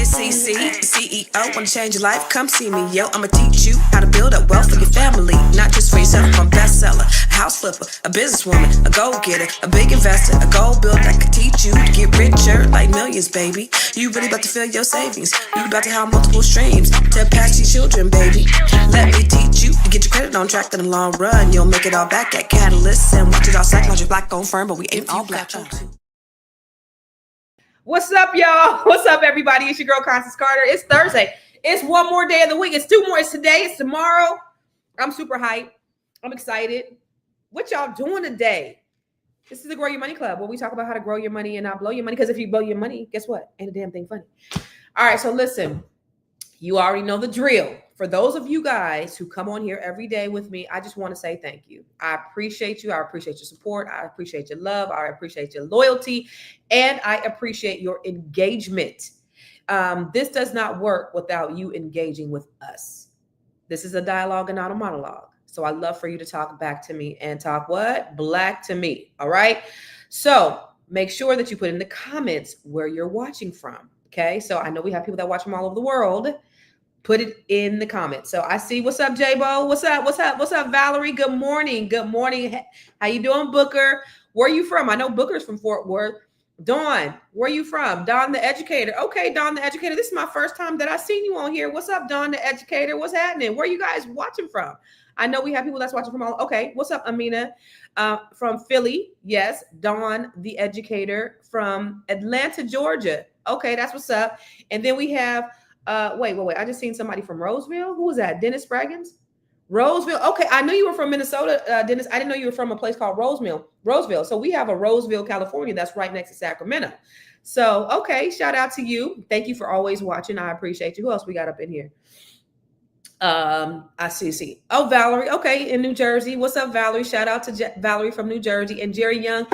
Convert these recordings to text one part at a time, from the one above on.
CC, CEO, wanna change your life? Come see me, yo. I'ma teach you how to build up wealth for your family, not just for yourself. I'm a bestseller, a house flipper, a businesswoman, a go-getter, a big investor, a goal builder that could teach you to get richer like millions, baby. You really about to fill your savings. You about to have multiple streams to pass your children, baby. Let me teach you to get your credit on track in the long run. You'll make it all back at Catalyst and watch it all psychology black-owned firm, but we ain't all black. What's up, y'all? What's up, everybody? It's your girl, Constance Carter. It's Thursday. It's one more day of the week. It's two more. It's today. It's tomorrow. I'm super hyped. I'm excited. What y'all doing today? This is the Grow Your Money Club, where we talk about how to grow your money and not blow your money. Because if you blow your money, guess what? Ain't a damn thing funny. All right, so listen. You already know the drill. For those of you guys who come on here every day with me, I just want to say thank you. I appreciate you. I appreciate your support. I appreciate your love. I appreciate your loyalty. And I appreciate your engagement. This does not work without you engaging with us. This is a dialogue and not a monologue. So I love for you to talk back to me and talk what? Black to me. All right. So make sure that you put in the comments where you're watching from. Okay. So I know we have people that watch from all over the world. Put it in the comments. So I see. What's up, J-Bo? What's up? What's up? What's up, Valerie? Good morning. Good morning. How you doing, Booker? Where are you from? I know Booker's from Fort Worth. Dawn, where are you from? Dawn the Educator. Okay, Dawn the Educator. This is my first time that I've seen you on here. What's up, Dawn the Educator? What's happening? Where are you guys watching from? I know we have people that's watching from all. Okay, what's up, Amina? From Philly. Yes, Dawn the Educator from Atlanta, Georgia. Okay, that's what's up. And then we have wait. I just seen somebody from Roseville. Who was that? Dennis Spraggins? Roseville. Okay, I knew you were from Minnesota, Dennis. I didn't know you were from a place called Roseville. So we have a Roseville, California that's right next to Sacramento. So, okay, shout out to you. Thank you for always watching. I appreciate you. Who else we got up in here? I see. Oh, Valerie. Okay, in New Jersey. What's up, Valerie? Shout out to Valerie from New Jersey. And Jerry Young.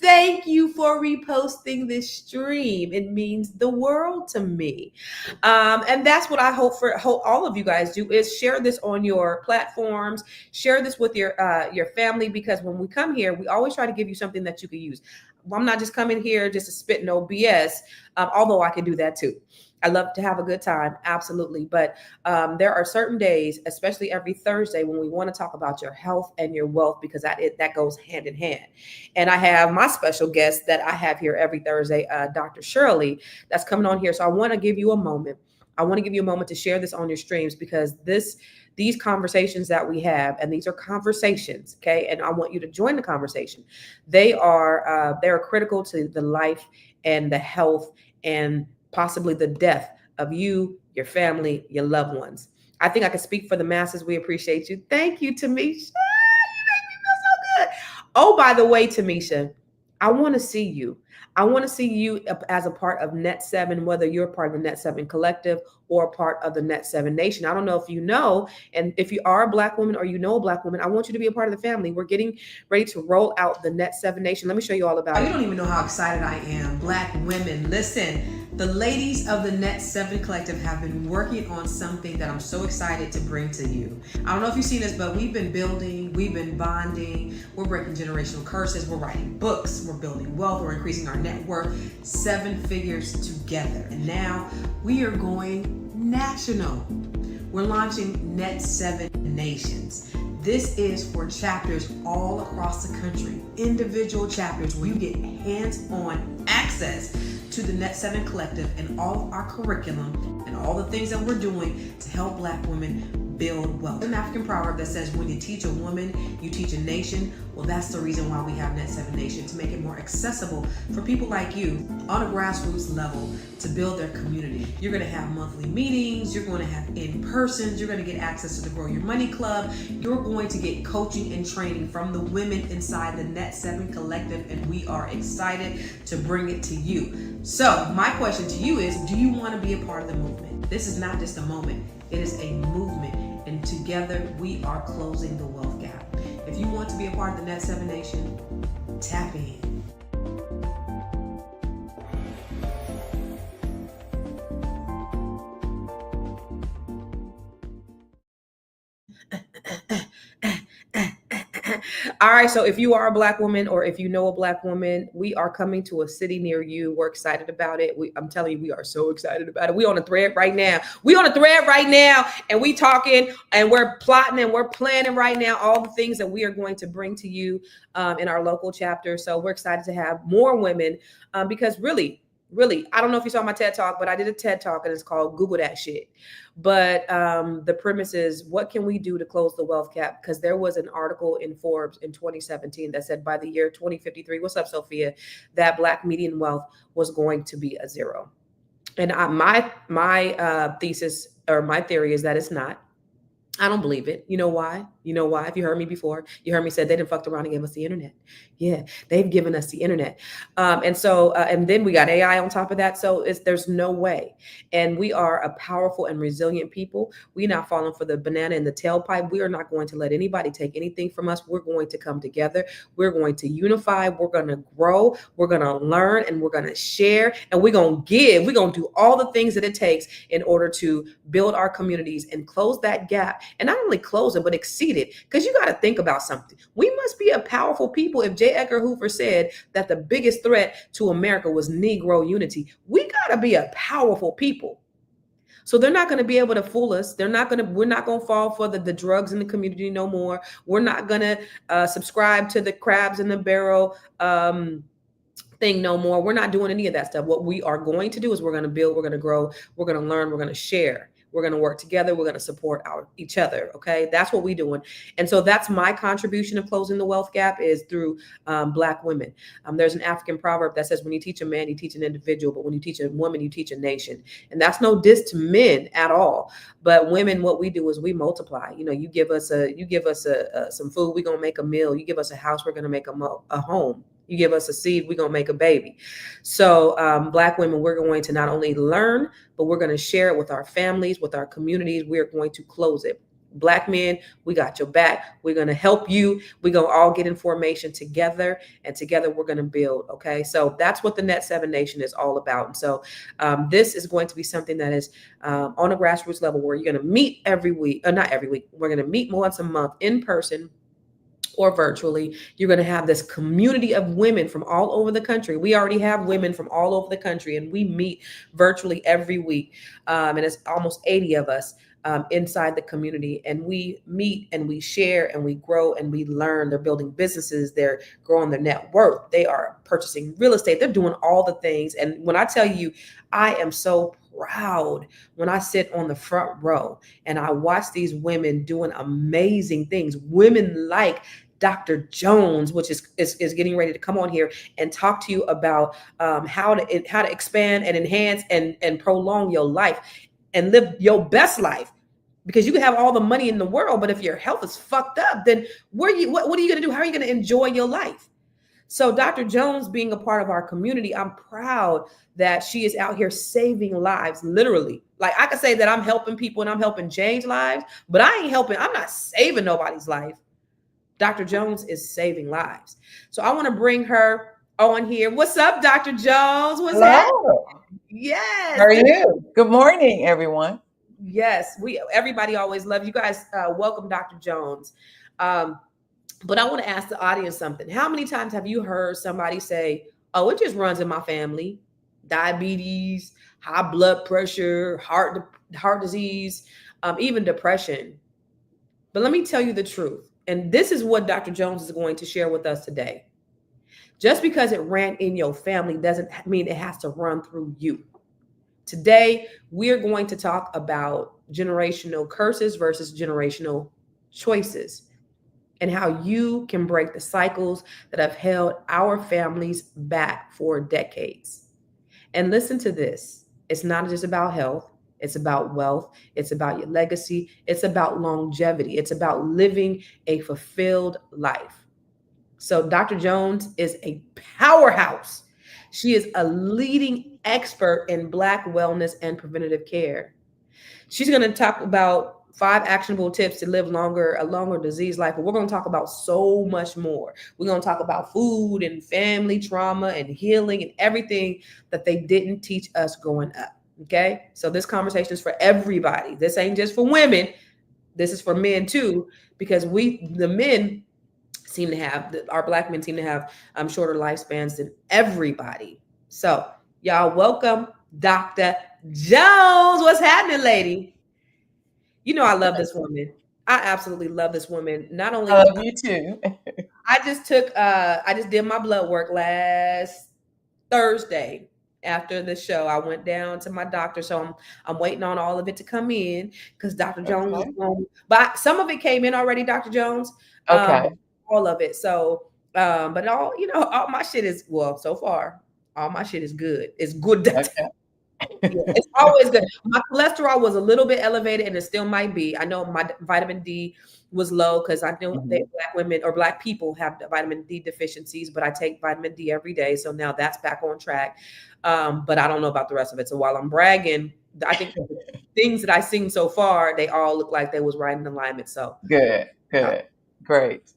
Thank you for reposting this stream. It means the world to me. And that's what I hope all of you guys do is share this on your platforms, share this with your family, because when we come here, we always try to give you something that you can use. I'm not just coming here just to spit no BS, although I can do that too. I love to have a good time. Absolutely. But there are certain days, especially every Thursday, when we want to talk about your health and your wealth, because that goes hand in hand. And I have my special guest that I have here every Thursday, Dr. Shirley, that's coming on here. So I want to give you a moment. I want to give you a moment to share this on your streams, because these conversations that we have, and these are conversations, okay? And I want you to join the conversation. They are critical to the life and the health and possibly the death of you, your family, your loved ones. I think I can speak for the masses. We appreciate you. Thank you, Tamisha. You make me feel so good. Oh, by the way, Tamisha, I want to see you. I want to see you as a part of Net 7, whether you're part of the Net 7 collective or a part of the Net 7 Nation. I don't know if you know, and if you are a Black woman or you know a Black woman, I want you to be a part of the family. We're getting ready to roll out the Net 7 Nation. Let me show you all about it. You don't even know how excited I am. Black women, listen. The ladies of the Net 7 Collective have been working on something that I'm so excited to bring to you. I don't know if you've seen this, but we've been building, we've been bonding, we're breaking generational curses, we're writing books, we're building wealth, we're increasing our net worth 7 figures together. And now we are going national. We're launching Net 7 Nations. This is for chapters all across the country, individual chapters where you get hands-on access to the Net 7 Collective and all of our curriculum and all the things that we're doing to help Black women build wealth. There's an African proverb that says, when you teach a woman, you teach a nation. Well, that's the reason why we have Net 7 Nation, to make it more accessible for people like you on a grassroots level to build their community. You're going to have monthly meetings. You're going to have in-persons. You're going to get access to the Grow Your Money Club. You're going to get coaching and training from the women inside the Net 7 Collective, and we are excited to bring it to you. So my question to you is, do you want to be a part of the movement? This is not just a moment. It is a movement. And together we are closing the wealth gap. If you want to be a part of the Net 7 Nation, tap in. All right. So if you are a Black woman or if you know a Black woman, we are coming to a city near you. We're excited about it. I'm telling you, we are so excited about it. We on a thread right now. We on a thread right now, and we talking and we're plotting and we're planning right now all the things that we are going to bring to you in our local chapter. So we're excited to have more women because really, I don't know if you saw my TED Talk, but I did a TED Talk and it's called Google That Shit. But the premise is, what can we do to close the wealth gap? Because there was an article in Forbes in 2017 that said by the year 2053, what's up, Sophia, that Black median wealth was going to be a zero. And my thesis or my theory is that it's not. I don't believe it. You know why? You know why? If you heard me before, you heard me say they didn't fucked around and gave us the internet. Yeah, they've given us the internet. And then we got AI on top of that. So there's no way. And we are a powerful and resilient people. We're not falling for the banana in the tailpipe. We are not going to let anybody take anything from us. We're going to come together. We're going to unify. We're going to grow. We're going to learn and we're going to share and we're going to give. We're going to do all the things that it takes in order to build our communities and close that gap. And not only close it, but exceed it. Because you got to think about something. We must be a powerful people. If J. Edgar Hoover said that the biggest threat to America was Negro unity, we got to be a powerful people. So they're not going to be able to fool us. We're not going to fall for the drugs in the community no more. We're not going to subscribe to the crabs in the barrel thing no more. We're not doing any of that stuff. What we are going to do is we're going to build, we're going to grow, we're going to learn, we're going to share. We're going to work together. We're going to support each other. Okay. That's what we're doing. And so that's my contribution of closing the wealth gap is through Black women. There's an African proverb that says, when you teach a man, you teach an individual, but when you teach a woman, you teach a nation. And that's no diss to men at all. But women, what we do is we multiply. You know, you give us some food, we're going to make a meal. You give us a house, we're going to make a home. You give us a seed, we're going to make a baby. So Black women, we're going to not only learn, but we're going to share it with our families, with our communities. We're going to close it. Black men, we got your back. We're going to help you. We're going to all get information together, and together we're going to build. Okay. So that's what the Net 7 Nation is all about. And so this is going to be something that is on a grassroots level where you're going to meet every week, or not every week. We're going to meet once a month in person or virtually. You're going to have this community of women from all over the country. We already have women from all over the country, and we meet virtually every week. And it's almost 80 of us inside the community. And we meet and we share and we grow and we learn. They're building businesses. They're growing their net worth. They are purchasing real estate. They're doing all the things. And when I tell you, I am so proud when I sit on the front row and I watch these women doing amazing things. Women like Dr. Jones, which is getting ready to come on here and talk to you about how to expand and enhance and prolong your life and live your best life. Because you can have all the money in the world, but if your health is fucked up, then what are you going to do? How are you going to enjoy your life? So Dr. Jones being a part of our community, I'm proud that she is out here saving lives, literally. Like I could say that I'm helping people and I'm helping change lives, but I'm not saving nobody's life. Dr. Jones is saving lives. So I want to bring her on here. What's up, Dr. Jones? What's up? Yes. How are you? Good morning, everyone. Yes, everybody always loves you guys. Welcome, Dr. Jones. But I want to ask the audience something. How many times have you heard somebody say, "Oh, it just runs in my family"? Diabetes, high blood pressure, heart disease, even depression. But let me tell you the truth. And this is what Dr. Jones is going to share with us today. Just because it ran in your family doesn't mean it has to run through you. Today, we're going to talk about generational curses versus generational choices and how you can break the cycles that have held our families back for decades. And listen to this. It's not just about health. It's about wealth. It's about your legacy. It's about longevity. It's about living a fulfilled life. So Dr. Jones is a powerhouse. She is a leading expert in Black wellness and preventative care. She's going to talk about 5 actionable tips to live a longer disease life. But we're going to talk about so much more. We're going to talk about food and family trauma and healing and everything that they didn't teach us growing up. Okay. So this conversation is for everybody. This ain't just for women. This is for men too, because the men our black men seem to have shorter lifespans than everybody. So y'all welcome Dr. Jones. What's happening, lady? You know I love this woman. I absolutely love this woman. Not I only love you too. I just did my blood work last Thursday after the show. I went down to my doctor, so I'm waiting on all of it to come in because Dr. Jones is Okay. going. But some of it came in already, Dr. Jones. Okay. But all of it. So, but all all my shit is well so far. All my shit is good. It's good. Okay. Yeah, it's always good. My cholesterol was a little bit elevated, and it still might be. I know my vitamin D was low because I know that Mhm. black women or black people have vitamin D deficiencies, but I take vitamin D every day, so now that's back on track. But I don't know about the rest of it. So while I'm bragging, I think the things that I seen so far, they all look like they was right in alignment. So, Good. uh, Good. Great.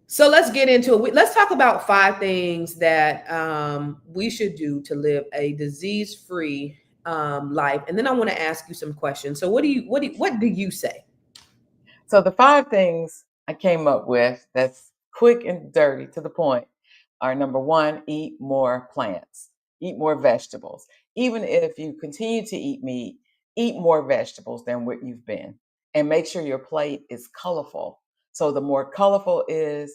so let's get into it. Let's talk about 5 things that we should do to live a disease-free life, and then I want to ask you some questions. So, what do you say? So the 5 things I came up with that's quick and dirty to the point are: number one, eat more plants, eat more vegetables. Even if you continue to eat meat, eat more vegetables than what you've been. And make sure your plate is colorful. So the more colorful it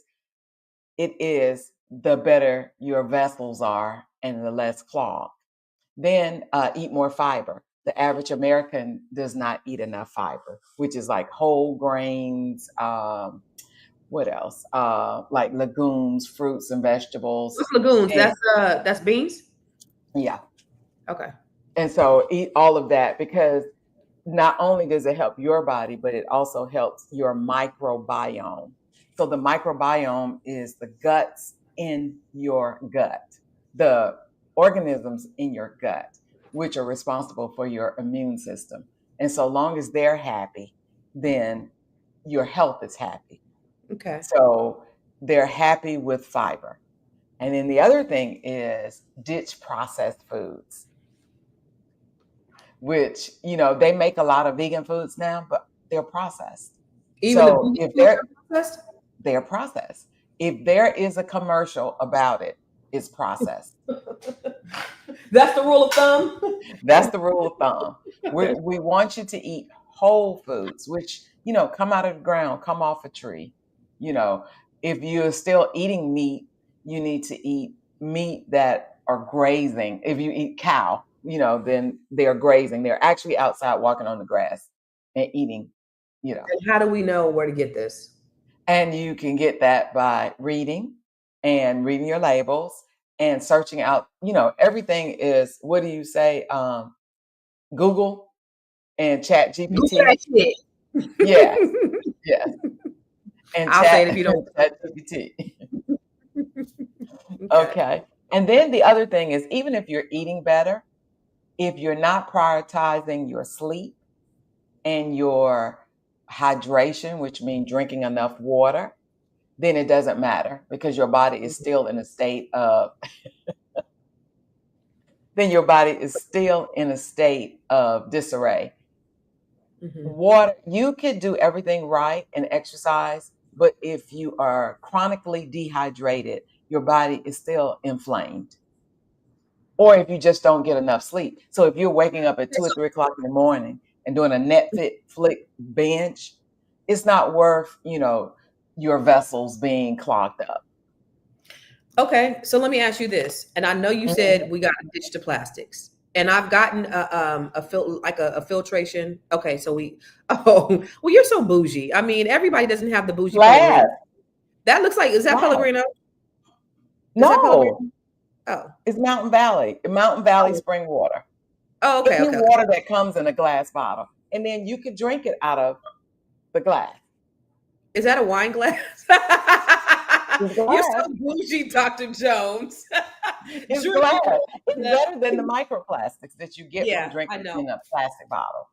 is, the better your vessels are and the less clogged. Then eat more fiber. The average American does not eat enough fiber, which is like whole grains. What else? Like legumes, fruits, and vegetables. What's legumes? And That's beans. yeah, Okay. and so eat all of that because not only does it help your body, but it also helps your microbiome. So the microbiome is the guts in your gut, the organisms in your gut, which are responsible for your immune system. And so long as they're happy, then your health is happy. Okay. So they're happy with fiber. And then the other thing is ditch processed foods, which, they make a lot of vegan foods now, but they're processed. Even the So vegan if foods are processed. they're processed, if there is a commercial about it, it's processed. That's the rule of thumb. That's the rule of thumb. We want you to eat whole foods, which, come out of the ground, come off a tree. You know, if you're still eating meat, you need to eat meat that are grazing. If you eat cow, then they're grazing. They're actually outside walking on the grass and eating. And how do we know where to get this? And you can get that by reading your labels and searching out, everything is, what do you say? Google and Chat Google GPT. that shit. Yes, yes. And I'll say it if you don't. Chat GPT. Okay. Okay. And then the other thing is, even if you're eating better, if you're not prioritizing your sleep and your hydration, which means drinking enough water, then it doesn't matter because your body is still in a state of disarray. Mhm. Water, you could do everything right and exercise, but if you are chronically dehydrated, your body is still inflamed. Or if you just don't get enough sleep. So if you're waking up at 2 or 3 o'clock in the morning and doing a Netflix binge, it's not worth, your vessels being clogged up. Okay, so let me ask you this, and I know you Mhm. said we got to ditch the plastics, and I've gotten a filtration. Okay, so we oh well, you're so bougie. I mean, everybody doesn't have the bougie Glass, Pellegrino. That looks like, is that glass. Pellegrino? Is that Pellegrino? No, Oh, it's Mountain Valley oh, spring water. oh, okay, Any okay, okay. water that comes in a glass bottle, and then you could drink it out of the glass. Is that a wine glass? It's You're glass. so bougie, Dr. Jones. It's Drinking glass. It's water. better than the microplastics that you get from Yeah, I drinking know. in a plastic bottle.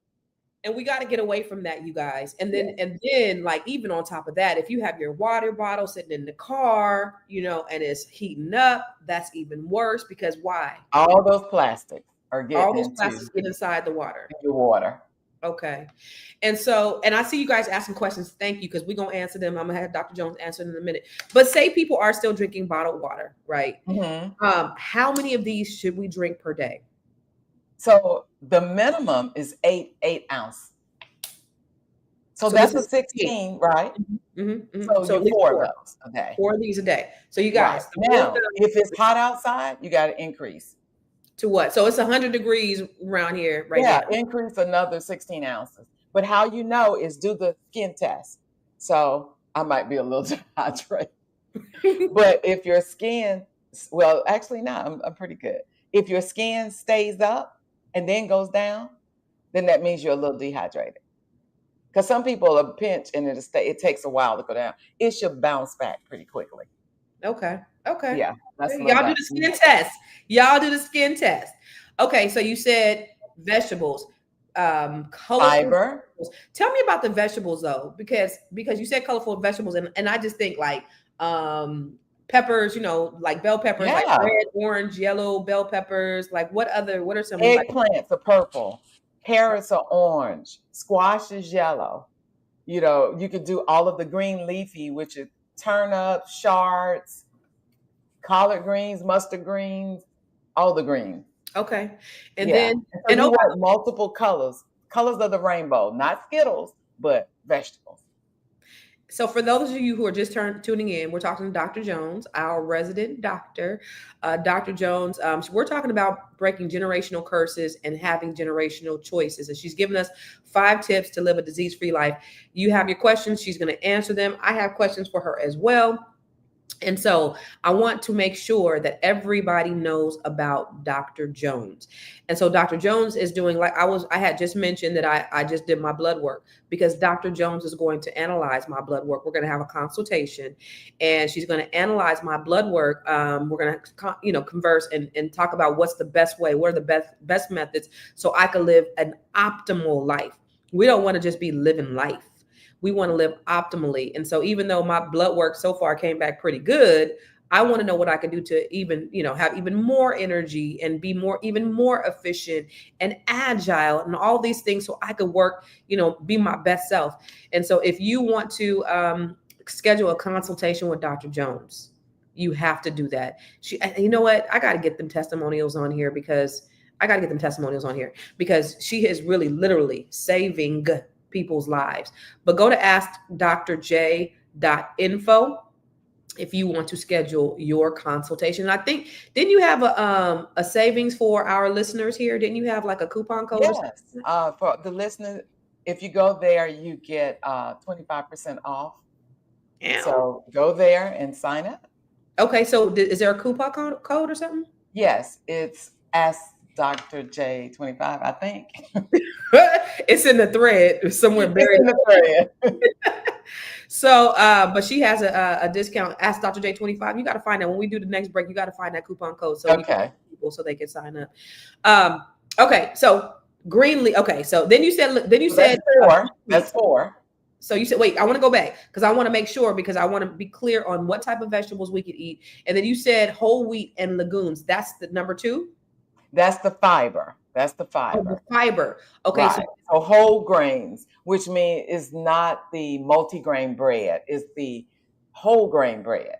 And we got to get away from that, you guys. And then Yes. and then like even on top of that, if you have your water bottle sitting in the car, and it's heating up, that's even worse because why? All those plastics are All getting those into plastics get inside the water. your water. Okay. And so, and I see you guys asking questions. Thank you, because we're gonna answer them. I'm gonna have Dr. Jones answer in a minute. But say people are still drinking bottled water, right? Mhm. How many of these should we drink per day? So the minimum is eight ounce. So So this that's a is 16, right? So So you at least four of four, those a day. four of these a day. So you Right. guys, the rule of Now, thumb if it's hot outside, you got to increase. to what? So it's 100 degrees around here right Yeah, now. increase another 16 ounces. But how you know is do the skin test. So I might be a little dehydrated. But if your skin, well, actually, no, I'm pretty good. If your skin stays up and then goes down, then that means you're a little dehydrated. Because some people are pinch and it takes a while to go down. It should bounce back pretty quickly. Okay. Okay. Yeah, that's a little Y'all do bit. the skin test. Y'all do the skin test. Okay, so you said vegetables, colorful Fiber. vegetables. Tell me about the vegetables though, because you said colorful vegetables, and I just think like peppers, like bell peppers, like Yeah. red, orange, yellow bell peppers. Like what are some like Eggplants are purple. Carrots are orange. Squash is yellow. You could do all of the green leafy, which is turnips, shards, collard greens, mustard greens, all the greens. okay. And Yeah. then And so and you oh, want multiple colors of the rainbow, not Skittles, but vegetables. so, for those of you who are just tuning in, we're talking to Dr. Jones, our resident doctor. Dr. Jones, we're talking about breaking generational curses and having generational choices. And she's given us 5 tips to live a disease free life. You have your questions, she's going to answer them. I have questions for her as well. And so I want to make sure that everybody knows about Dr. Jones. And so Dr. Jones is doing, like I had just mentioned that I just did my blood work, because Dr. Jones is going to analyze my blood work. We're going to have a consultation and she's going to analyze my blood work. We're going to, converse and talk about what's the best way, what are the best methods so I can live an optimal life. We don't want to just be living life. We want to live optimally. And so even though my blood work so far came back pretty good, I want to know what I can do to even, have even more energy and be even more efficient and agile and all these things so I could work, be my best self. And so if you want to schedule a consultation with Dr. Jones, you have to do that. You know what? I got to get them testimonials on here because she is really literally saving people's lives. But go to askdrj.info if you want to schedule your consultation. And I think, didn't you have a savings for our listeners here? Didn't you have like a coupon code? Yes. For the listener, if you go there, you get 25% off. So go there and sign up. Okay, so is there a coupon code or something? Yes, it's Ask Dr. J25, I think. It's in the thread somewhere buried. It's in the thread. So, but she has a discount. Ask Dr. J25. You got to find that when we do the next break. You got to find that coupon code so people so they can sign up. Okay, so Greenleaf. Okay, so then you said that's 4. So you said, wait, I want to go back because I want to make sure, because I want to be clear on what type of vegetables we could eat. And then you said whole wheat and legumes. That's the number 2? That's the fiber. That's the fiber. Oh, the fiber. Okay. Right. So whole grains, which means is not the multigrain bread, it's the whole grain bread.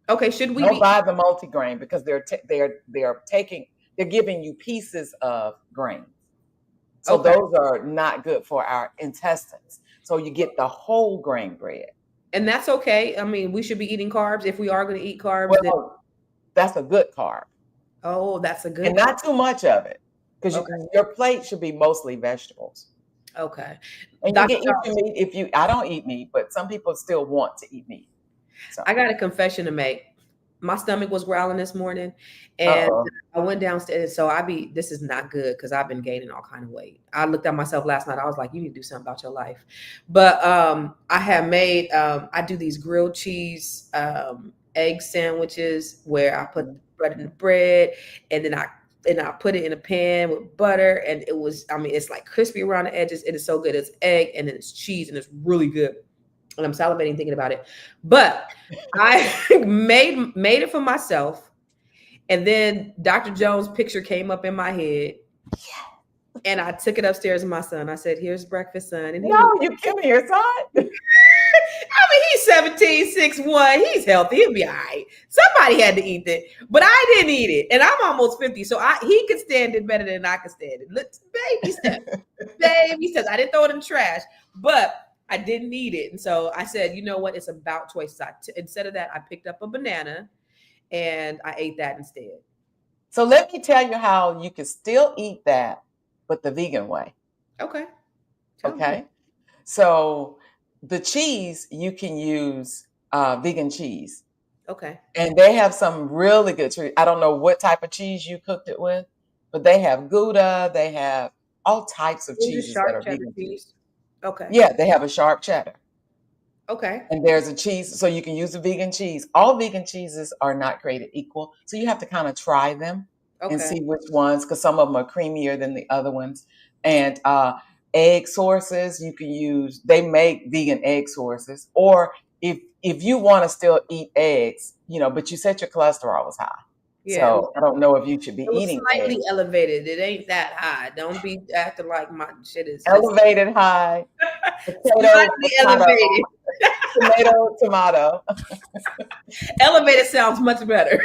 Okay. Should we don't buy the multigrain because they're giving you pieces of grains. So those are not good for our intestines. So you get the whole grain bread. And that's okay. I mean, we should be eating carbs if we are going to eat carbs. Well, that's a good carb. Oh, that's a good and not too much of it, because your plate should be mostly vegetables. Okay. And you can eat meat I don't eat meat, but some people still want to eat meat. So. I got a confession to make. My stomach was growling this morning and I went downstairs. So this is not good because I've been gaining all kind of weight. I looked at myself last night. I was like, you need to do something about your life. But I have made, I do these grilled cheese egg sandwiches where I put bread in the bread and then I put it in a pan with butter, and it's like crispy around the edges. It is so good. It's egg and then it's cheese and it's really good. And I'm salivating thinking about it. But I made it for myself. And then Dr. Jones' picture came up in my head. And I took it upstairs to my son. I said, "Here's breakfast, son." And he No, was, you killing your son. I mean, he's 17, 6'1". He's healthy. He'll be all right. Somebody had to eat it, but I didn't eat it. And I'm almost 50, so he could stand it better than I could stand it. Look, baby steps. Baby steps. I didn't throw it in the trash, but I didn't eat it. And so I said, you know what? It's about choices. Instead of that, I picked up a banana and I ate that instead. So let me tell you how you can still eat that, but the vegan way. Okay. Okay. So the cheese, you can use vegan cheese. Okay. And they have some really good cheese. I don't know what type of cheese you cooked it with, but they have Gouda. They have all types of cheeses that are vegan cheese. Okay. Yeah, they have a sharp cheddar. Okay. And there's a cheese, so you can use the vegan cheese. All vegan cheeses are not created equal. So you have to kind of try them and see which ones, because some of them are creamier than the other ones. And egg sources, you can use, they make vegan egg sources. Or if you want to still eat eggs, but you said your cholesterol was high. Yeah. So I don't know if you should be eating slightly eggs. Elevated. It ain't that high. Don't be acting like my shit is elevated high. Potato, elevated. Tomato. Elevated sounds much better.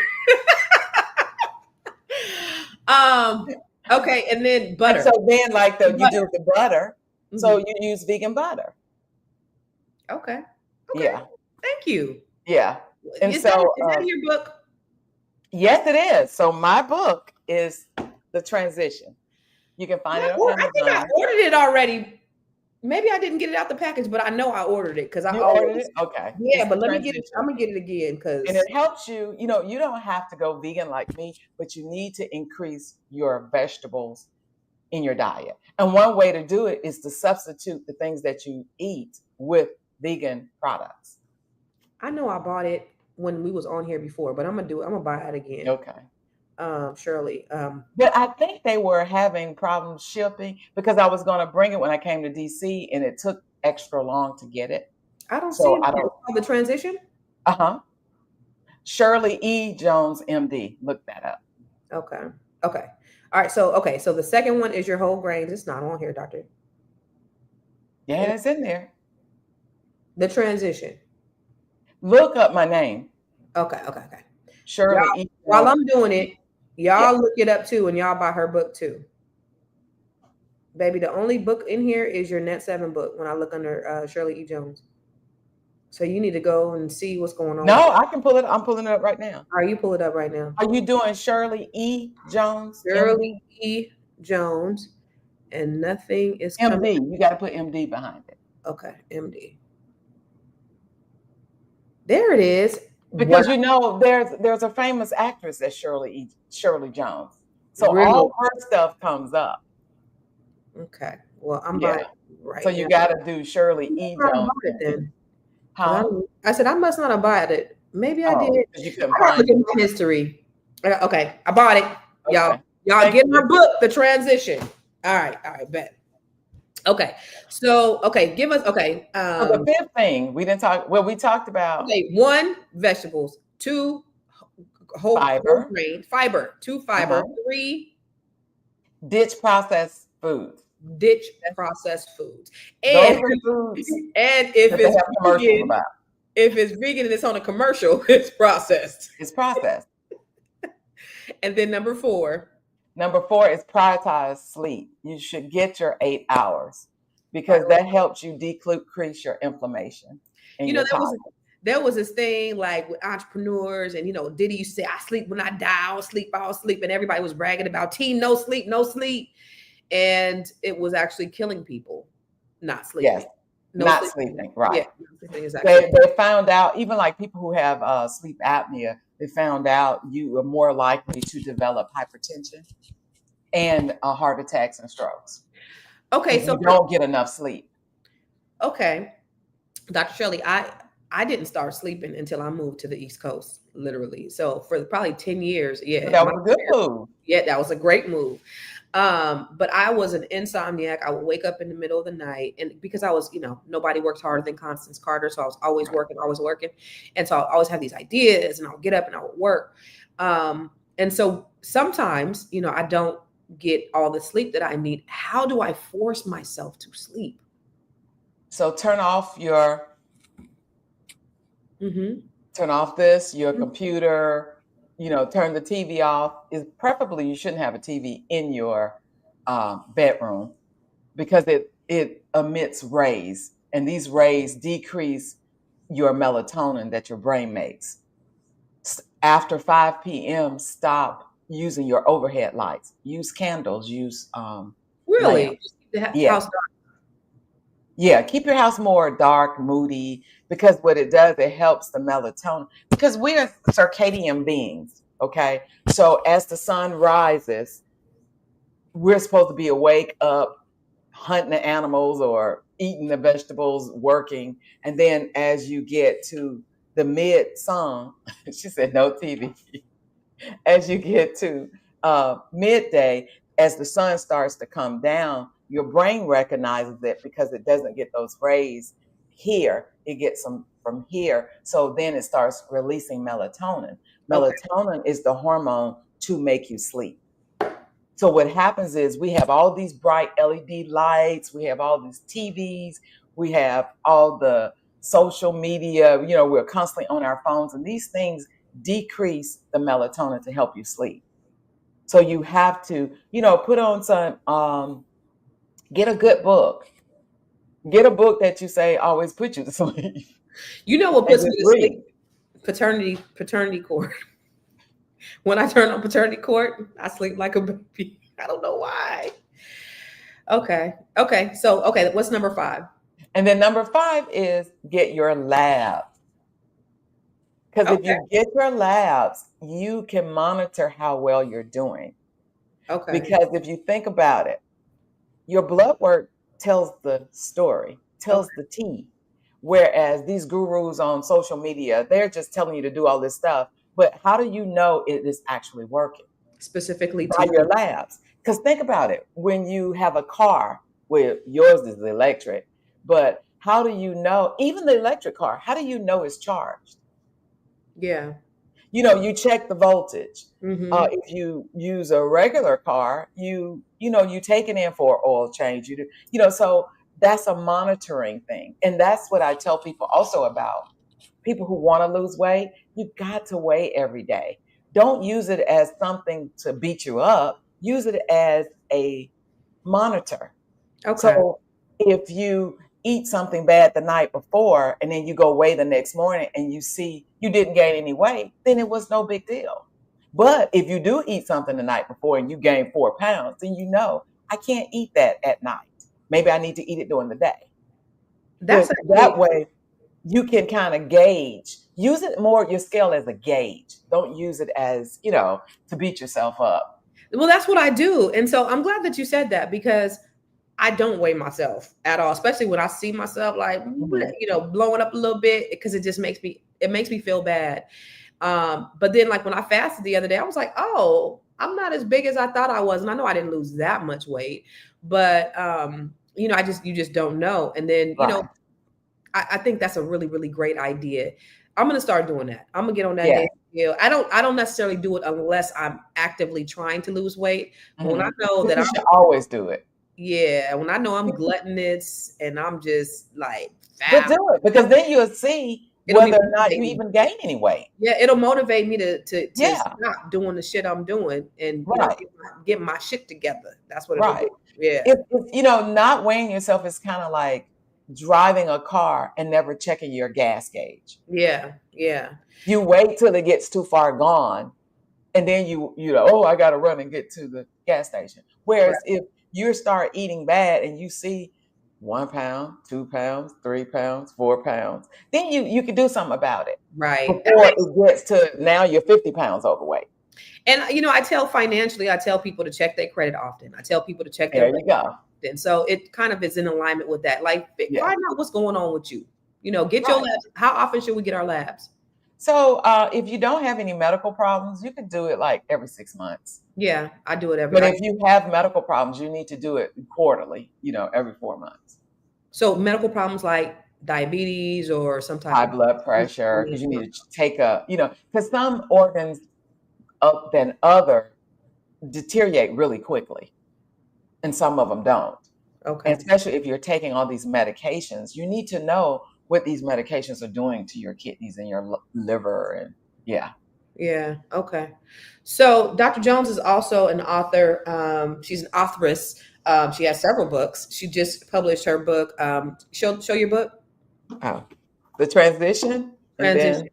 Okay, and then butter. And so then, you do the butter. Mm-hmm. So you use vegan butter. Okay. Yeah. Thank you. Yeah. And is that in your book? Yes, it is. So my book is The Transition. You can find it on Amazon. I think I ordered it already. Maybe I didn't get it out the package, but I know I ordered it because I ordered it. Okay. Yeah, but let me get it. I'm gonna get it again and it helps you. You don't have to go vegan like me, but you need to increase your vegetables in your diet. And one way to do it is to substitute the things that you eat with vegan products. I know I bought it when we was on here before, but I'm gonna buy it again. Okay. Shirley. But I think they were having problems shipping because I was going to bring it when I came to DC and it took extra long to get it. I don't see it. The Transition? Shirley E. Jones, MD. Look that up. Okay. All right. So the second one is your whole grains. It's not on here, doctor. Yeah, it's in there. The Transition. Look up my name. Okay. Shirley E. While I'm doing it, y'all look it up too, and y'all buy her book too. Baby, the only book in here is your Net 7 book when I look under Shirley E. Jones. So you need to go and see what's going on. No, I can pull it. I'm pulling it up right now. Are you pull it up right now? Are you doing Shirley E. Jones? Shirley E. Jones, and nothing is MD. coming. You got to put MD behind it. Okay, MD. There it is. Because there's a famous actress that's Shirley Jones. So really? All her stuff comes up. Okay. Well, I'm buying it right. So you got to do Shirley E. Jones. Then. Huh? I said I must not have bought it. Maybe I did. You couldn't I gotta look at my history. Okay, I bought it. Y'all get my book, The Transition. All right, bet. Okay, so give us so the fifth thing we didn't talk. Well, we talked about 1, vegetables, 2, whole grain fiber, 2, fiber, 3, ditch processed foods. And and if it's vegan and it's on a commercial, it's processed. And then number 4 is prioritize sleep. You should get your 8 hours because that helps you decrease your inflammation. There was this thing like with entrepreneurs and Diddy used to say, I sleep when I die, I'll sleep, and everybody was bragging about team no sleep. And it was actually killing people, not sleeping. Yes, not sleeping, right. Yeah, not sleeping, exactly. They found out, even like people who have sleep apnea, they found out you are more likely to develop hypertension and heart attacks and strokes. Okay, so you don't get enough sleep. Okay, Dr. Shirley, I didn't start sleeping until I moved to the East Coast, literally. So for probably 10 years, that was a good move. Yeah, that was a great move. But I was an insomniac. I would wake up in the middle of the night, and because I was, nobody works harder than Constance Carter. So I was always working. And so I always have these ideas and I'll get up and I would work. And so sometimes, I don't get all the sleep that I need. How do I force myself to sleep? So Mm-hmm. turn off your computer, turn the TV off. Is preferably you shouldn't have a TV in your bedroom because it emits rays, and these rays decrease your melatonin that your brain makes. After 5 p.m., stop using your overhead lights. Use candles, use Really? lamps. Just keep the Yeah. house dark. Yeah, keep your house more dark, moody, because what it does, it helps the melatonin. Because we are circadian beings, okay? So as the sun rises, we're supposed to be awake, up, hunting the animals or eating the vegetables, working. And then as you get to the mid sun, she said no TV. As you get to midday, as the sun starts to come down, your brain recognizes it because it doesn't get those rays here. It gets them from here. So then it starts releasing melatonin. Okay. Melatonin is the hormone to make you sleep. So what happens is we have all these bright LED lights, we have all these TVs, we have all the social media, we're constantly on our phones, and these things decrease the melatonin to help you sleep. So you have to, put on some get a good book. Get a book that you say always put you to sleep. You know what And puts me just to sleep? read. Paternity court. When I turn on paternity court, I sleep like a baby. I don't know why. Okay. Okay. So, okay, what's number 5? And then number 5 is get your lab. Because if Okay. you get your labs, you can monitor how well you're doing. Okay. Because if you think about it, your blood work tells the story, Okay. tells the tea. Whereas these gurus on social media, they're just telling you to do all this stuff. But how do you know it is actually working? Specifically By to your labs. Because think about it, when you have a car, where yours is electric, but how do you know, even the electric car, how do you know it's charged? yeah. You check the voltage. Mm-hmm. If you use a regular car, you take it in for an oil change. So that's a monitoring thing, and that's what I tell people also about people who want to lose weight. You got to weigh every day. Don't use it as something to beat you up. Use it as a monitor. Okay. So if you eat something bad the night before and then you go weigh the next morning and you see you didn't gain any weight, then it was no big deal. But if you do eat something the night before and you gain 4 pounds, then I can't eat that at night. Maybe I need to eat it during the day. That's But actually, that way you can kind of gauge. Use it more your scale as a gauge. Don't use it as, to beat yourself up. well, that's what I do. And so I'm glad that you said that because I don't weigh myself at all, especially when I see myself like, Mhm. blowing up a little bit because it makes me feel bad. But then like when I fasted the other day, I was like, oh, I'm not as big as I thought I was. And I know I didn't lose that much weight, but you just don't know. And then, Right. I think that's a really, really great idea. I'm gonna start doing that. I'm gonna get on that Yeah. day scale. I don't necessarily do it unless I'm actively trying to lose weight. But when I Mhm. know But that you should always do it. yeah, when I know I'm gluttonous and I'm just like But fat, do it because then you'll see it'll whether be or not you motivate me. even gain any weight. Yeah, it'll motivate me to Yeah, stop doing the shit I'm doing and right, get my shit together. That's what it'll right. do. Yeah, Not weighing yourself is kind of like driving a car and never checking your gas gauge. yeah, yeah. You wait till it gets too far gone, and then oh, I got to run and get to the gas station. Right, Whereas if you start eating bad and you see 1 pound, 2 pounds, 3 pounds, 4 pounds, then you can do something about it right. That before makes it gets to now you're 50 pounds overweight. And I tell people to check their credit often. I tell people to check their There bank you go. often. So it kind of is in alignment with that. Like Yeah. find out what's going on with you. Get your Right. labs. How often should we get our labs? So if you don't have any medical problems, you can do it like every 6 months. Yeah, I do it every But like if you have medical problems, you need to do it quarterly, every 4 months. so medical problems like diabetes or some type High of blood pressure, because you need to take because some organs up than other deteriorate really quickly, and some of them don't. Okay. And especially if you're taking all these medications, you need to know what these medications are doing to your kidneys and your liver. And yeah. Yeah. Okay. So Dr. Jones is also an author. She's an authoress. She has several books. She just published her book. Show your book. Oh, the transition, and Transition. then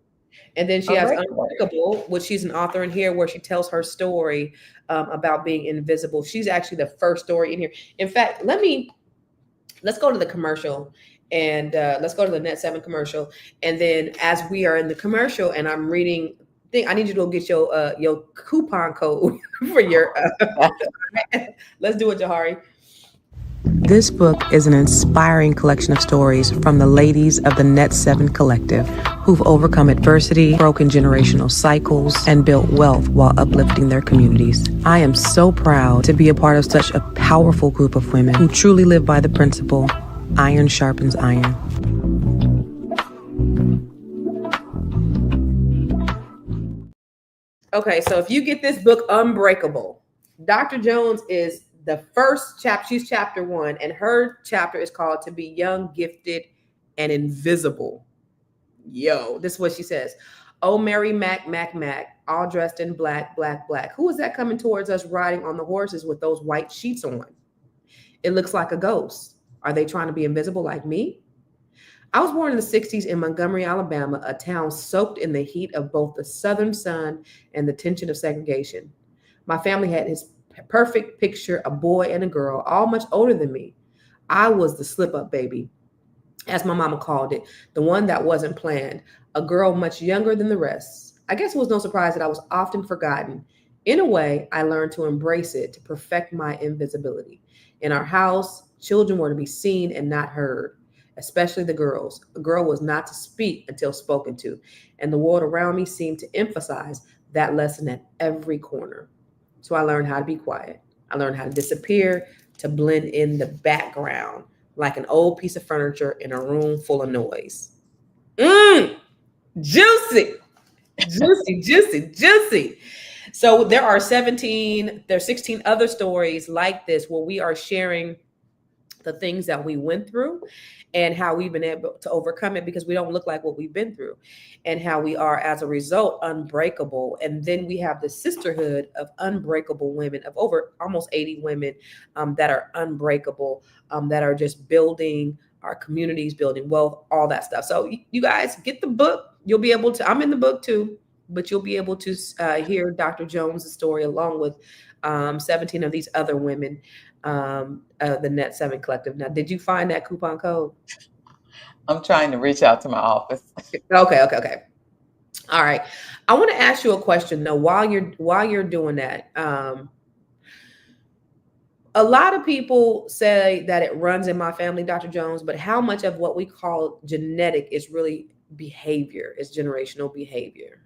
And then she has unbreakable. Unbreakable, which she's an author in here, where she tells her story about being invisible. She's actually the first story in here. In fact, let's go to the commercial, and let's go to the Net 7 commercial. And then as we are in the commercial and I'm reading, I need you to go get your coupon code for your. Let's do it, Jahari. This book is an inspiring collection of stories from the ladies of the Net 7 Collective who've overcome adversity, broken generational cycles, and built wealth while uplifting their communities. I am so proud to be a part of such a powerful group of women who truly live by the principle, iron sharpens iron. Okay, so if you get this book, Unbreakable, Dr. Jones is the first chapter. She's chapter 1, and her chapter is called To Be Young, Gifted, and Invisible. Yo, this is what she says. Oh, Mary Mac, Mac, Mac, all dressed in black, black, black. Who is that coming towards us riding on the horses with those white sheets on? It looks like a ghost. Are they trying to be invisible like me? I was born in the 60s in Montgomery, Alabama, a town soaked in the heat of both the southern sun and the tension of segregation. My family had his perfect picture, a boy and a girl, all much older than me. I was the slip-up baby, as my mama called it, the one that wasn't planned, a girl much younger than the rest. I guess it was no surprise that I was often forgotten. In a way, I learned to embrace it, to perfect my invisibility. In our house, children were to be seen and not heard, especially the girls. A girl was not to speak until spoken to, and the world around me seemed to emphasize that lesson at every corner. So I learned how to be quiet. I learned how to disappear, to blend in the background like an old piece of furniture in a room full of noise. Juicy, juicy, juicy, juicy. So there's 16 other stories like this where we are sharing the things that we went through and how we've been able to overcome it because we don't look like what we've been through, and how we are as a result unbreakable. And then we have the sisterhood of unbreakable women, of over almost 80 women that are unbreakable, that are just building our communities, building wealth, all that stuff. So you guys get the book. You'll be able to, I'm in the book too, but you'll be able to hear Dr. Jones' story along with 17 of these other women, the Net 7 Collective. Now, did you find that coupon code? I'm trying to reach out to my office. Okay. All right. I want to ask you a question though. While you're doing that, a lot of people say that it runs in my family, Dr. Jones, but how much of what we call genetic is really behavior, is generational behavior?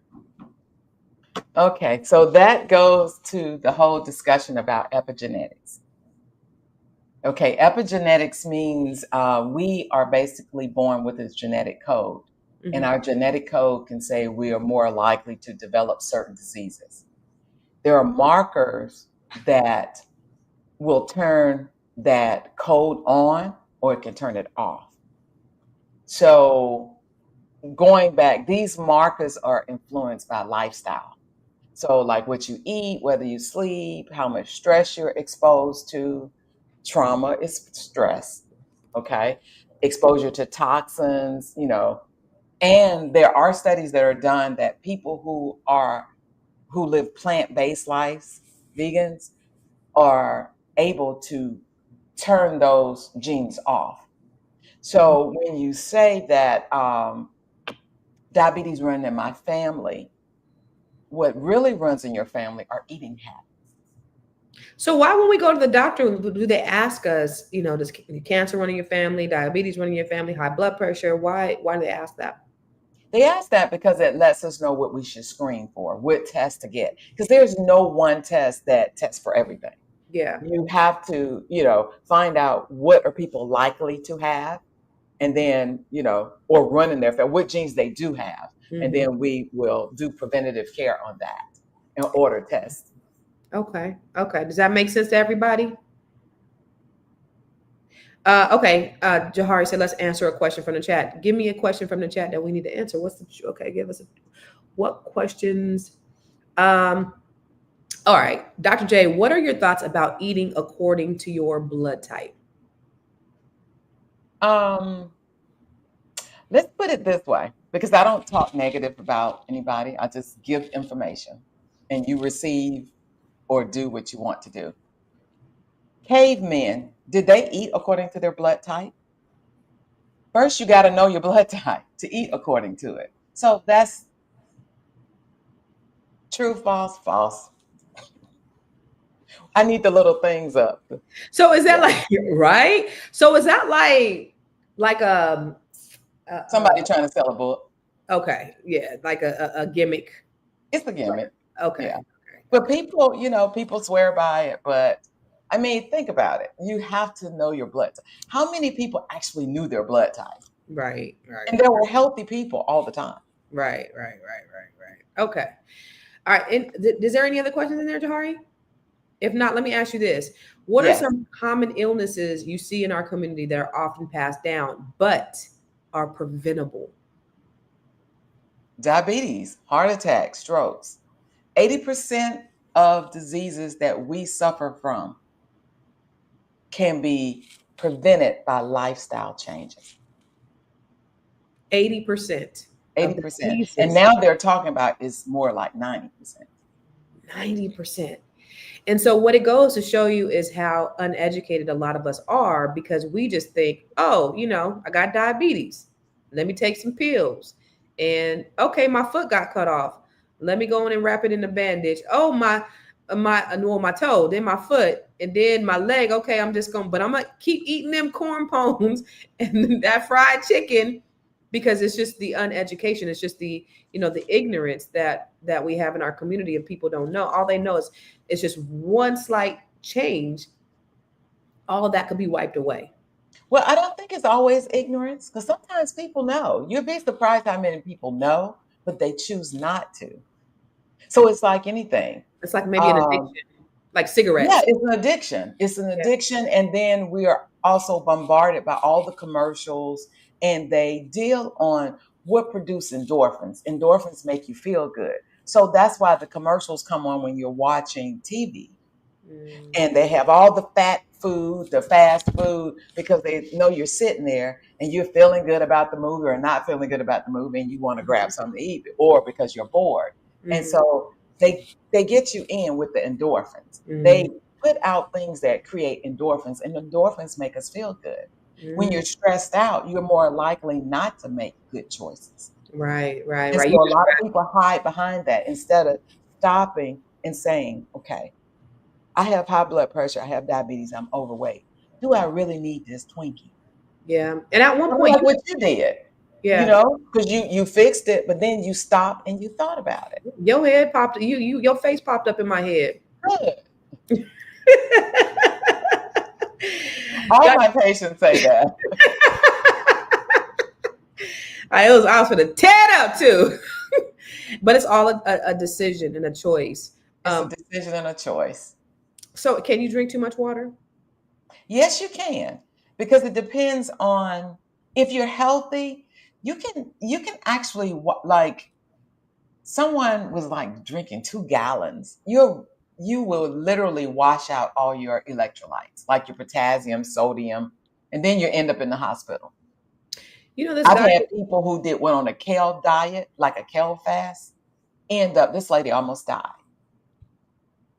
Okay, so that goes to the whole discussion about epigenetics. Okay, epigenetics means we are basically born with this genetic code. Mm-hmm. And our genetic code can say we are more likely to develop certain diseases. There are markers that will turn that code on, or it can turn it off. So going back, these markers are influenced by lifestyle. So like what you eat, whether you sleep, how much stress you're exposed to. Trauma is stress, okay? Exposure to toxins, and there are studies that are done that people who live plant-based lives, vegans, are able to turn those genes off. So when you say that diabetes runs in my family, what really runs in your family are eating habits. So why, when we go to the doctor, do they ask us, does cancer run in your family, diabetes run in your family, high blood pressure? Why do they ask that? They ask that because it lets us know what we should screen for, what test to get. Because there's no one test that tests for everything. Yeah. You have to, find out what are people likely to have, and then, or run in their family, what genes they do have. Mm-hmm. And then we will do preventative care on that and order tests. Okay. Okay. Does that make sense to everybody? Okay. Jahari said, let's answer a question from the chat. Give me a question from the chat that we need to answer. Okay? Give us what questions? Um, all right. Dr. J, what are your thoughts about eating according to your blood type? Um, let's put it this way, because I don't talk negative about anybody. I just give information and you receive or do what you want to do. Cavemen, did they eat according to their blood type? First, you got to know your blood type to eat according to it. So that's true, false, false. I need the little things up. So is that Yeah. like right? So is that like Somebody trying to sell a book. okay, yeah, like a gimmick. It's a gimmick. Okay, Yeah. okay, But okay. people, people swear by it. But I mean, think about it. You have to know your blood type. How many people actually knew their blood type? Right, right, And there were healthy people all the time. right. Okay. All right. And is there any other questions in there, Jahari? If not, let me ask you this. What are Yes. some common illnesses you see in our community that are often passed down but are preventable? Diabetes, heart attack, strokes. 80% of diseases that we suffer from can be prevented by lifestyle changes. 80% of 80%. And diseases, now they're talking about is more like 90%. 90%. And so, what it goes to show you is how uneducated a lot of us are because we just think, oh, I got diabetes. Let me take some pills. And okay, my foot got cut off. Let me go in and wrap it in a bandage. Oh, my toe, then my foot, and then my leg. Okay, but I'm gonna keep eating them corn pones and that fried chicken because it's just the uneducation. It's just the ignorance that we have in our community and people don't know. All they know is it's just one slight change, all of that could be wiped away. Well, I don't think it's always ignorance because sometimes people know. You'd be surprised how many people know, but they choose not to. So it's like anything. It's like maybe an Um, addiction, like yeah, cigarettes. it's an addiction. It's an Yeah. addiction. And then we are also bombarded by all the commercials, and they deal on what produce endorphins. Endorphins make you feel good. So that's why the commercials come on when you're watching TV. Mm, And they have all the fat food, the fast food, because they know you're sitting there and you're feeling good about the movie or not feeling good about the movie and you want to grab something to eat, or because you're bored. And mm, so they get you in with the endorphins. They mm, put out things that create endorphins, and endorphins make us feel good. When mm. you're stressed out, you're more likely not to make good choices. And Right. so a lot of people hide behind that instead of stopping and saying, okay, I have high blood pressure. I have diabetes. I'm overweight. Do I really need this Twinkie? Yeah. And at one Kind of point, like what you did, yeah, because you fixed it, but then you stopped and you thought about it. your head popped. Your face popped up in my head. Good. All Got- my patients say that. I was going to tear it up too. But it's all a decision and a choice. It's a Um, decision and a choice. so can you drink too much water? Yes, you can, because it depends on if you're healthy. You can actually like someone was like drinking 2 gallons. You will literally wash out all your electrolytes, like your potassium, sodium, and then you end up in the hospital. This I've guy. had people who went on a kale diet, like a kale fast, this lady almost died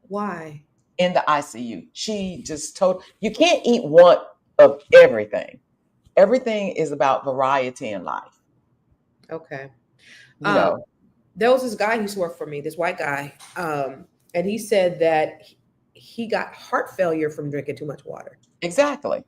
Why? in the ICU. She just told you can't eat one of everything. Everything is about variety in life, Okay. you Um, know. there was this guy who used to work for me, this white guy, and he said that he got heart failure from drinking too much water. Exactly.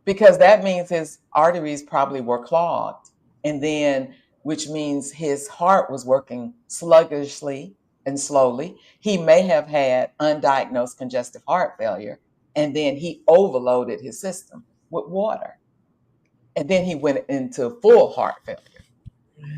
Because that means his arteries probably were clogged, and then which means his heart was working sluggishly and slowly. He may have had undiagnosed congestive heart failure, and then he overloaded his system with water, and then he went into full heart failure.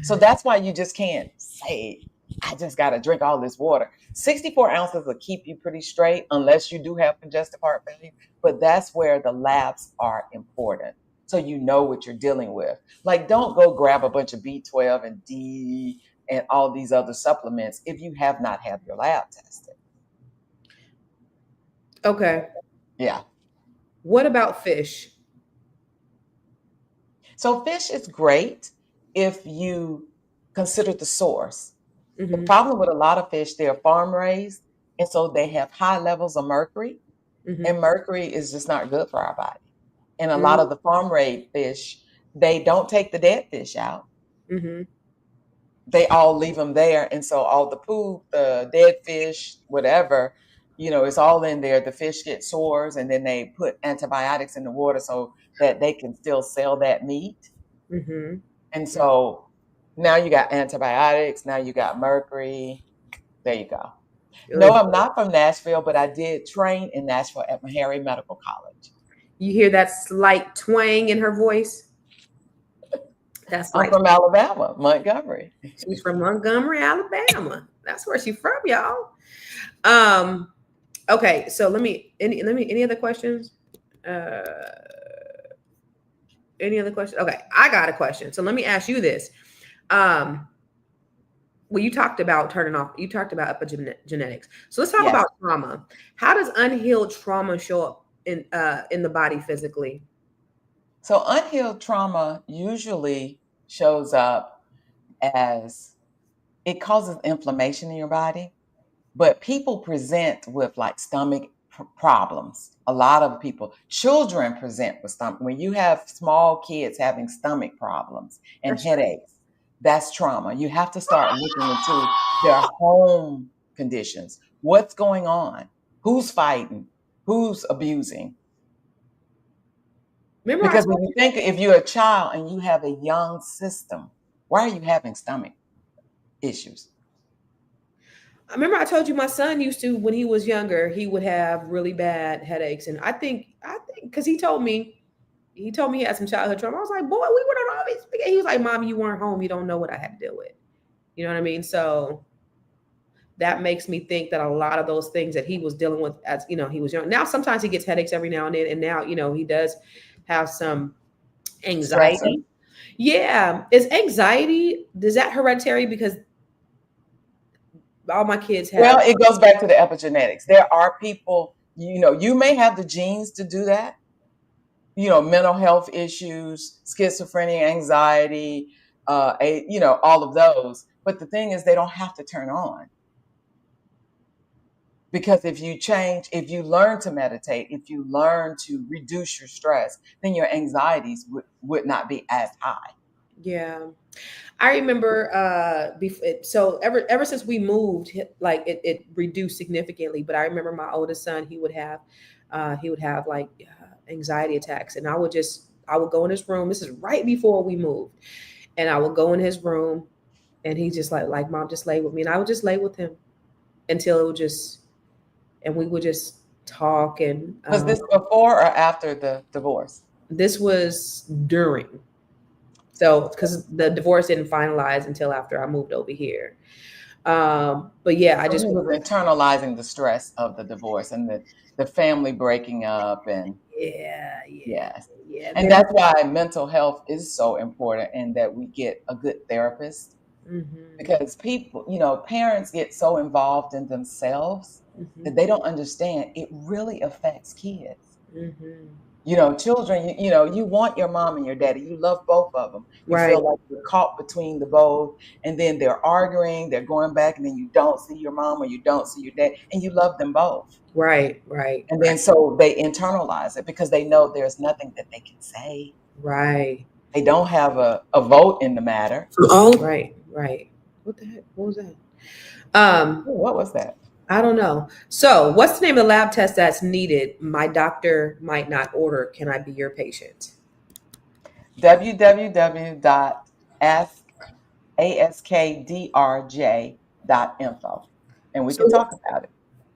So that's why you just can't say I just got to drink all this water. 64 ounces will keep you pretty straight unless you do have congestive heart failure. But that's where the labs are important. So you know what you're dealing with. Like, don't go grab a bunch of B12 and D and all these other supplements if you have not had your lab tested. Okay. Yeah. What about fish? So fish is great if you consider the source. The Mm-hmm. problem with a lot of fish, they're farm raised, and so they have high levels of mercury, Mm-hmm. and mercury is just not good for our body. And a lot Mm-hmm. of the farm raised fish, they don't take the dead fish out. Mm-hmm. They all leave them there, and so all the poop, the dead fish, whatever, it's all in there. The fish get sores, and then they put antibiotics in the water so that they can still sell that meat. Mm-hmm. And so now you got antibiotics, now you got mercury. There you go. No, Ugh. I'm not from Nashville, but I did train in Nashville at Meharry Medical College. You hear that slight twang in her voice? That's I'm like from Alabama, Montgomery. she's from Montgomery, Alabama. That's where she's from, y'all. Okay, so any other questions? Uh any other questions? Okay, I got a question. So let me ask you this. Well, you talked about epigenetics. So let's talk Yes. about trauma. How does unhealed trauma show up in the body physically? So unhealed trauma usually shows up as it causes inflammation in your body, but people present with like stomach problems. A lot of people, children present with stomach. When you have small kids having stomach problems and That's true. headaches, that's trauma. You have to start looking into their home conditions. What's going on? Who's fighting? Who's abusing? Remember I Because told when you you, think if you're a child and you have a young system, why are you having stomach issues? I told you my son used to, when he was younger, he would have really bad headaches. And I think because he told me he had some childhood trauma. I was like, boy, we went on all these. He was like, Mom, you weren't home. You don't know what I had to deal with. You know what I mean? So that makes me think that a lot of those things that he was dealing with as he was young. Now sometimes he gets headaches every now and then, and now he does have some Stressor. anxiety. Yeah, is that hereditary? Because all my kids have. Well, it goes back to the epigenetics. There are people, you may have the genes to do that, mental health issues, schizophrenia, anxiety, all of those. But the thing is, they don't have to turn on. Because if you learn to meditate, if you learn to reduce your stress, then your anxieties would not be as high. Yeah, I remember so ever since we moved, like it reduced significantly. But I remember my oldest son, he would have like anxiety attacks, and I would go in his room. This is right before we moved, and I would go in his room, and he just like Mom, just lay with me, and I would just lay with him until it would and we would just talk. And Was this before or after the divorce? this was during. So, because the divorce didn't finalize until after I moved over here. But yeah, I So just he was internalizing the stress of the divorce and the family breaking up and yeah. yes. And Very, that's why mental health is so important and that we get a good therapist because people, parents get so involved in themselves that they don't understand it really affects kids. Children, you want your mom and your daddy. You love both of them. You right, feel like you're caught between the both, and then they're arguing, they're going back, and then you don't see your mom or you don't see your dad, and you love them both. right. And then so they internalize it because they know there's nothing that they can say. Right. They don't have a vote in the matter. Oh, right. What the heck? What was that? What was that? I don't know. So, what's the name of the lab test that's needed? My doctor might not order. Can I be your patient? www.askdrj.info. And we can So, talk about it.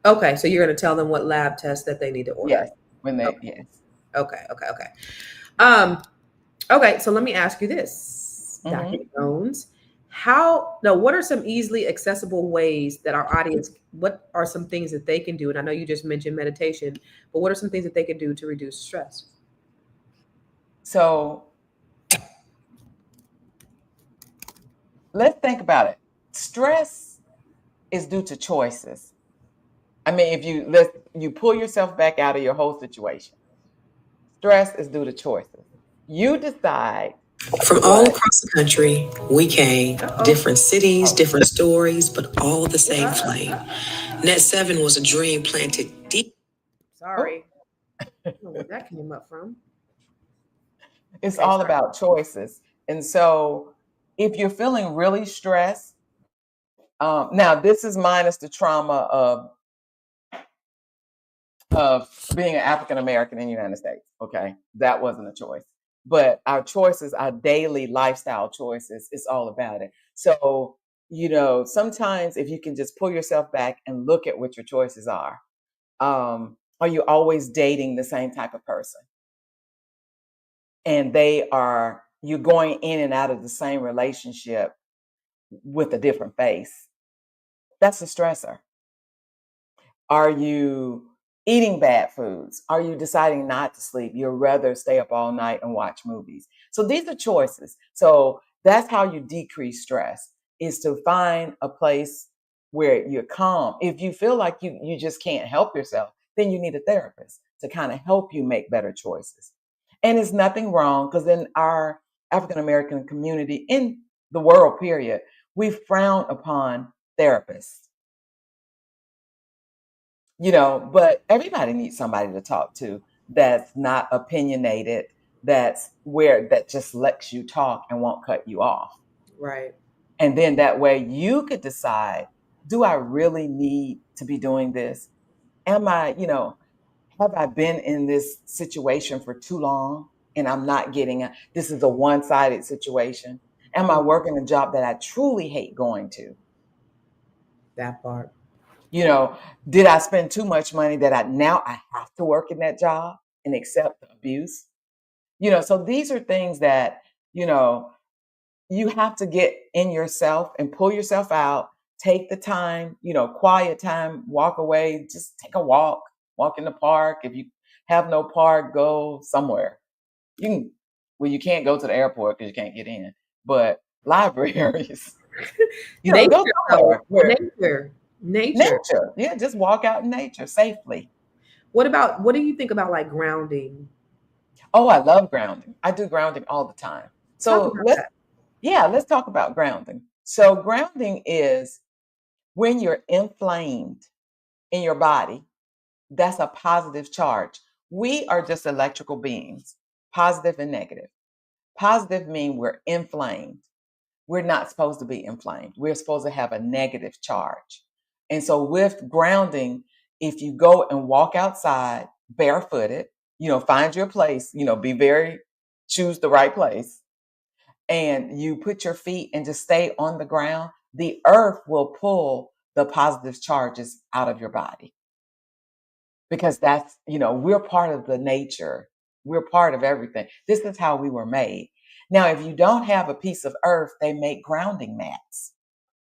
okay, so you're going to tell them what lab test that they need to order. Yes. Yes. Okay. Okay, so let me ask you this, Dr. Jones. what are some easily accessible ways that our audience, what are some things that they can do? And I know you just mentioned meditation, but what are some things that they can do to reduce stress? So let's think about it. Stress is due to choices. I mean, if you pull yourself back out of your whole situation, stress is due to choices. You decide From all what. across the country, we came, Uh-oh. different cities, Oh, different stories, but all the same Uh, flame. Net 7 was a dream planted deep. oh, Sorry. I don't know where that came up from. it's Okay, all sorry. about choices. And so, if you're feeling really stressed, now this is minus the trauma of being an African American in the United States. Okay, that wasn't a choice, but our choices, our daily lifestyle choices, is all about it. So, sometimes if you can just pull yourself back and look at what your choices are you always dating the same type of person? And you're going in and out of the same relationship with a different face. That's a stressor. Are you eating bad foods? Are you deciding not to sleep? You'd rather stay up all night and watch movies. So these are choices. So that's how you decrease stress, is to find a place where you're calm. If you feel like you just can't help yourself, then you need a therapist to kind of help you make better choices. And it's nothing wrong, because in our African American community, in the world, period, we frown upon therapists, but everybody needs somebody to talk to that's not opinionated, that just lets you talk and won't cut you off. Right. And then that way you could decide, do I really need to be doing this? Am I, have I been in this situation for too long and I'm not this is a one-sided situation? Am I Mm, working a job that I truly hate going to? that part. You know, did I spend too much money that I have to work in that job and accept the abuse? So these are things that, you know, you have to get in yourself and pull yourself out, take the time, quiet time, walk away, just take a walk in the park. If you have no park, go somewhere. You can, well, you can't go to the airport because you can't get in, but libraries, go Nature, though. somewhere where Nature. nature, yeah, just walk out in nature safely. What do you think about like grounding? Oh, I love grounding. I do grounding all the time. Talk So about that. let's talk about grounding. So grounding is when you're inflamed in your body, that's a positive charge. We are just electrical beings, positive and negative. Positive mean we're inflamed. We're not supposed to be inflamed. We're supposed to have a negative charge. And so with grounding, if you go and walk outside barefooted, find your place, choose the right place, and you put your feet and just stay on the ground, the earth will pull the positive charges out of your body, because we're part of the nature. We're part of everything. This is how we were made. Now, if you don't have a piece of earth, they make grounding mats.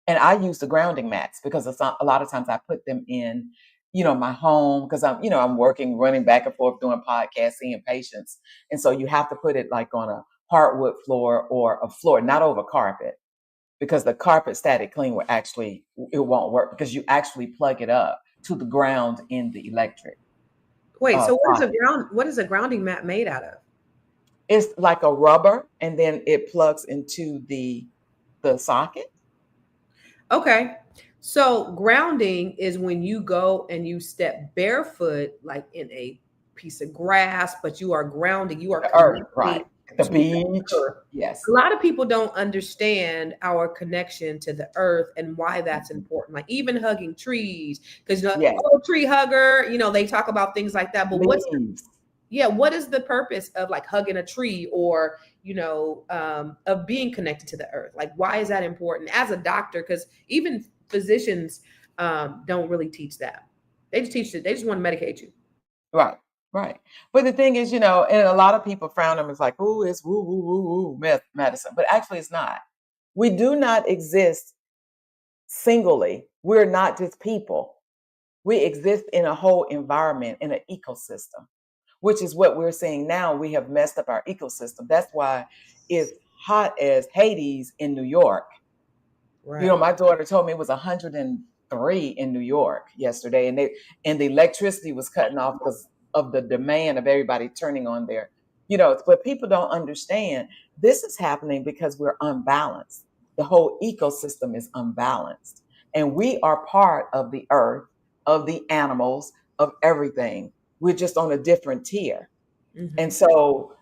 And I use the grounding mats because a lot of times I put them in, my home, because I'm working, running back and forth, doing podcasts, seeing patients. And so you have to put it like on a hardwood floor or a floor, not over carpet, because the carpet static clean it won't work, because you actually plug it up to the ground in the electric Wait, so socket. what is a grounding mat made out of? It's like a rubber, and then it plugs into the socket. Okay. So grounding is when you go and you step barefoot, like in a piece of grass, but you are grounding, you are The earth, connecting right? The to the beach. earth. A Yes. lot of people don't understand our connection to the earth and why that's Mhm. important. Like even hugging trees, because Yes. oh, tree hugger, they talk about things like that. But Leaves. what is the purpose of like hugging a tree or of being connected to the earth? Like why is that important as a doctor? Because even physicians don't really teach that. They just teach it, they just want to medicate you. Right. Right. But the thing is, and a lot of people frown them, it's like, oh, it's woo woo woo woo medicine. But actually it's not. We do not exist singly. We're not just people. We exist in a whole environment, in an ecosystem, which is what we're seeing now. We have messed up our ecosystem. That's why it's hot as Hades in New York. Right. My daughter told me it was 103 in New York yesterday, and the electricity was cutting off because of the demand of everybody turning on but people don't understand this is happening because we're unbalanced. The whole ecosystem is unbalanced, and we are part of the earth, of the animals, of everything. We're just on a different tier. And so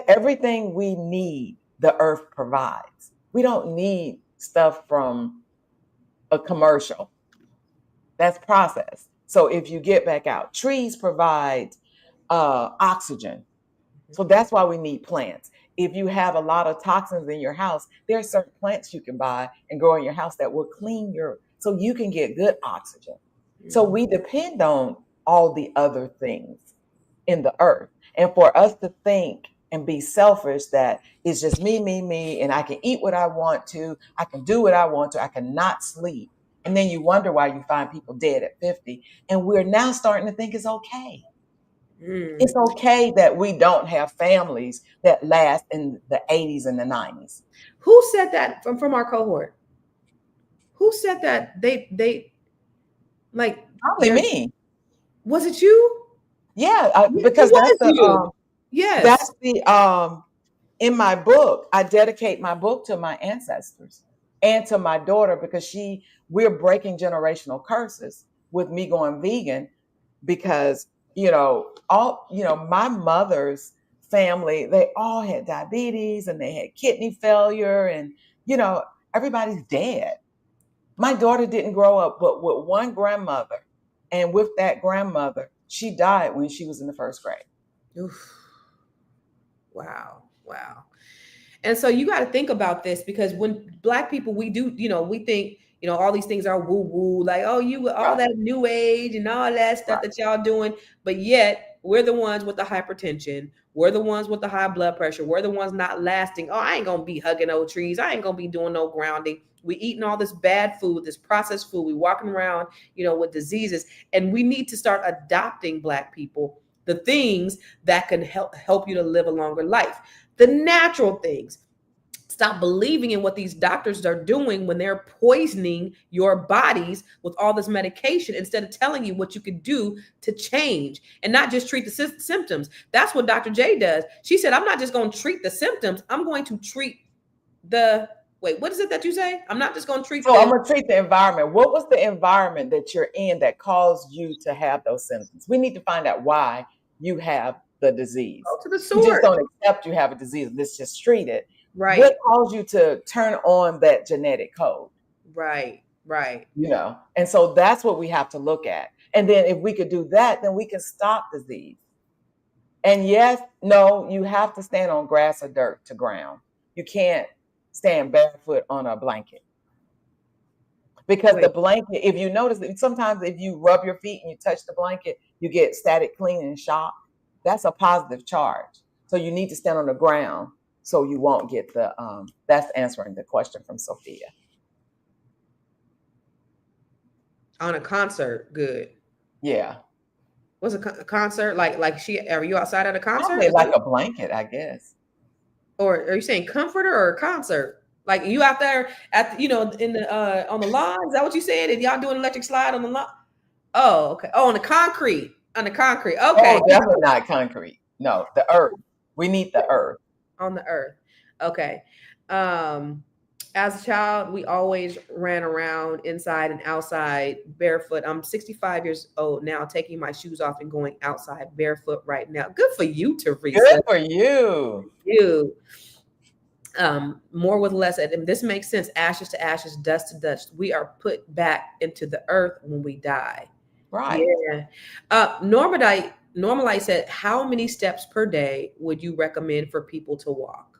everything we need, the earth provides. We don't need stuff from a commercial. That's processed. So if you get back out, trees provide oxygen. So that's why we need plants. If you have a lot of toxins in your house, there are certain plants you can buy and grow in your house that will so you can get good oxygen. So we depend on all the other things in the earth. And for us to think and be selfish that it's just me, me, me, and I can eat what I want to, I can do what I want to, I cannot sleep. And then you wonder why you find people dead at 50. And we're now starting to think it's okay. It's okay that we don't have families that last in the 80s and the 90s. Who said that from our cohort? Who said that they like Probably me. was it you? Yeah, because It was you. that's Yes. the in my book, I dedicate my book to my ancestors and to my daughter because we're breaking generational curses with me going vegan because, my mother's family, they all had diabetes and they had kidney failure and, everybody's dead. My daughter didn't grow up but with one grandmother. And with that grandmother, she died when she was in the first grade. Oof. Wow. Wow. And so you got to think about this because when Black people, we do, we think, all these things are woo woo, like, oh, you, all Right, that new age and all that stuff right. that y'all doing. But yet we're the ones with the hypertension. We're the ones with the high blood pressure. We're the ones not lasting. Oh, I ain't going to be hugging old trees. I ain't going to be doing no grounding. We eating all this bad food, this processed food. We walking around, with diseases. And we need to start adopting Black people, the things that can help you to live a longer life, the natural things. Stop believing in what these doctors are doing when they're poisoning your bodies with all this medication instead of telling you what you can do to change and not just treat the symptoms. That's what Dr. J does. She said, I'm not just going to treat the symptoms. I'm going to treat what is it that you say? I'm not just going to treat So I'm the going to treat the environment. What was the environment that you're in that caused you to have those symptoms? We need to find out why you have the disease. go to the You just source. don't accept you have a disease. Let's just treat it. Right. What caused you to turn on that genetic code? Right. And so that's what we have to look at. And then if we could do that, then we can stop disease. And yes, no, you have to stand on grass or dirt to ground. You can't stand barefoot on a blanket. Because the blanket, if you notice, sometimes if you rub your feet and you touch the blanket, you get static cleaning and shock. That's a positive charge. So you need to stand on the ground so you won't get that's answering the question from Sophia. On a concert, good. Yeah. What's a concert? Like are you outside at a concert? Probably like a blanket, I guess. Or are you saying comforter or a concert? Like you out there at in the on the lawn? Is that what you said? And y'all doing electric slide on the lawn? Oh, okay. Oh, on the concrete. On the concrete. Okay. Oh, definitely not concrete. No, the earth. We need the earth. On the earth. Okay. As a child, we always ran around inside and outside barefoot. I'm 65 years old now, taking my shoes off and going outside barefoot right now. Good for you, Teresa. Good for you. More with less. And this makes sense. Ashes to ashes, dust to dust. We are put back into the earth when we die. Right. Yeah. Normalize said, how many steps per day would you recommend for people to walk?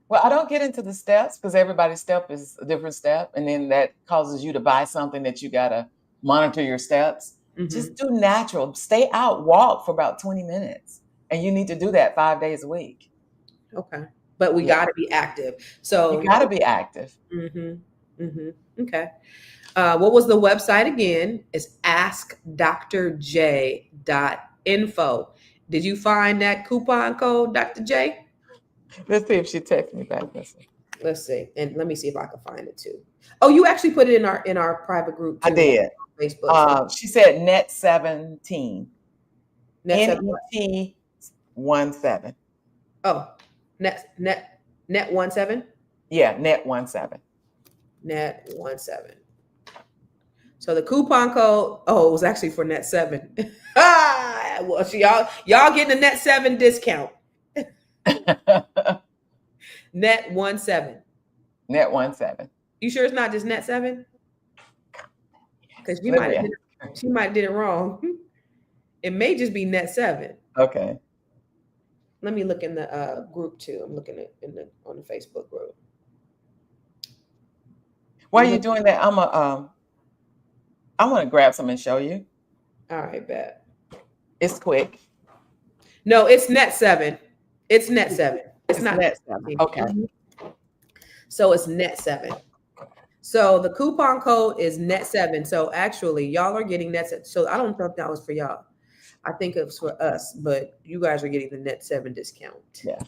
Well, I don't get into the steps because everybody's step is a different step. And then that causes you to buy something that you got to monitor your steps. Mm-hmm. Just do natural. Stay out, walk for about 20 minutes. And you need to do that 5 days a week. Okay. but we Yeah. got to be active. So You got to be active. Okay. What was the website again? It's askdrj.info. Did you find that coupon code, Dr. J? Let's see if she texts me back. Let's see, and let me see if I can find it too. Oh, you actually put it in our private group too. I did. On Facebook. She said net 17. Net 7. NET 17. Oh, net 17. Yeah, net 17. Net 17. So the coupon code, it was actually for net 7. Well, so y'all getting a net 7 discount. Net 17. Net 17. You sure it's not just net 7? Because she might have did it wrong. It may just be net 7. Okay. Let me look in the group too. I'm looking at on the Facebook group. While you're doing that, I want to grab some and show you. All right, bet. It's quick. No, it's net 7. It's net 7. It's not net 7. Okay. So it's net 7. So the coupon code is net 7. So actually, y'all are getting net 7. So I don't know if that was for y'all. I think it was for us, but you guys are getting the net 7 discount. Yeah.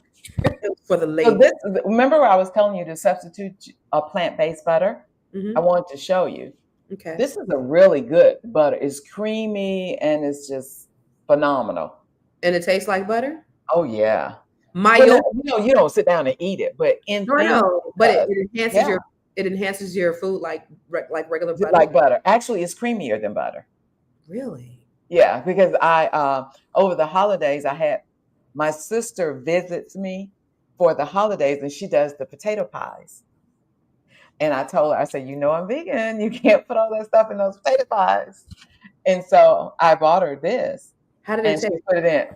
For the ladies. So remember I was telling you to substitute a plant-based butter? I wanted to show you. Okay. This is a really good butter. It's creamy and it's just phenomenal. And it tastes like butter? Oh yeah. Mayo. You don't sit down and eat it, but it enhances your food like regular butter. Like butter. Actually, it's creamier than butter. Really? Yeah, because I over the holidays I had my sister visits me for the holidays and she does the potato pies. And I told her, I said, I'm vegan. You can't put all that stuff in those potato pies. And so I bought her this. How did it taste? She put it in.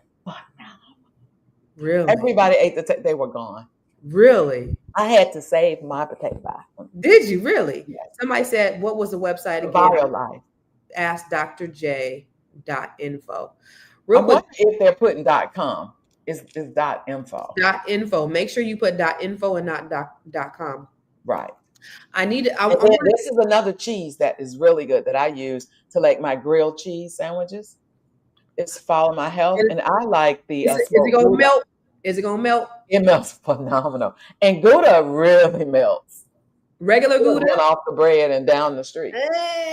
Really? Everybody ate they were gone. Really? I had to save my potato pie. Did you really? Yes. Somebody said, what was the website again? BioLife. AskDrJ.info. I wonder if they're putting .com. It's .info. .info. Make sure you put .info and not .com. Right. This is another cheese that is really good that I use to make my grilled cheese sandwiches. It's Follow My Health, and I like the. Is it gonna melt? Is it gonna melt? It melts phenomenal, and Gouda really melts. Regular Gouda went off the bread and down the street.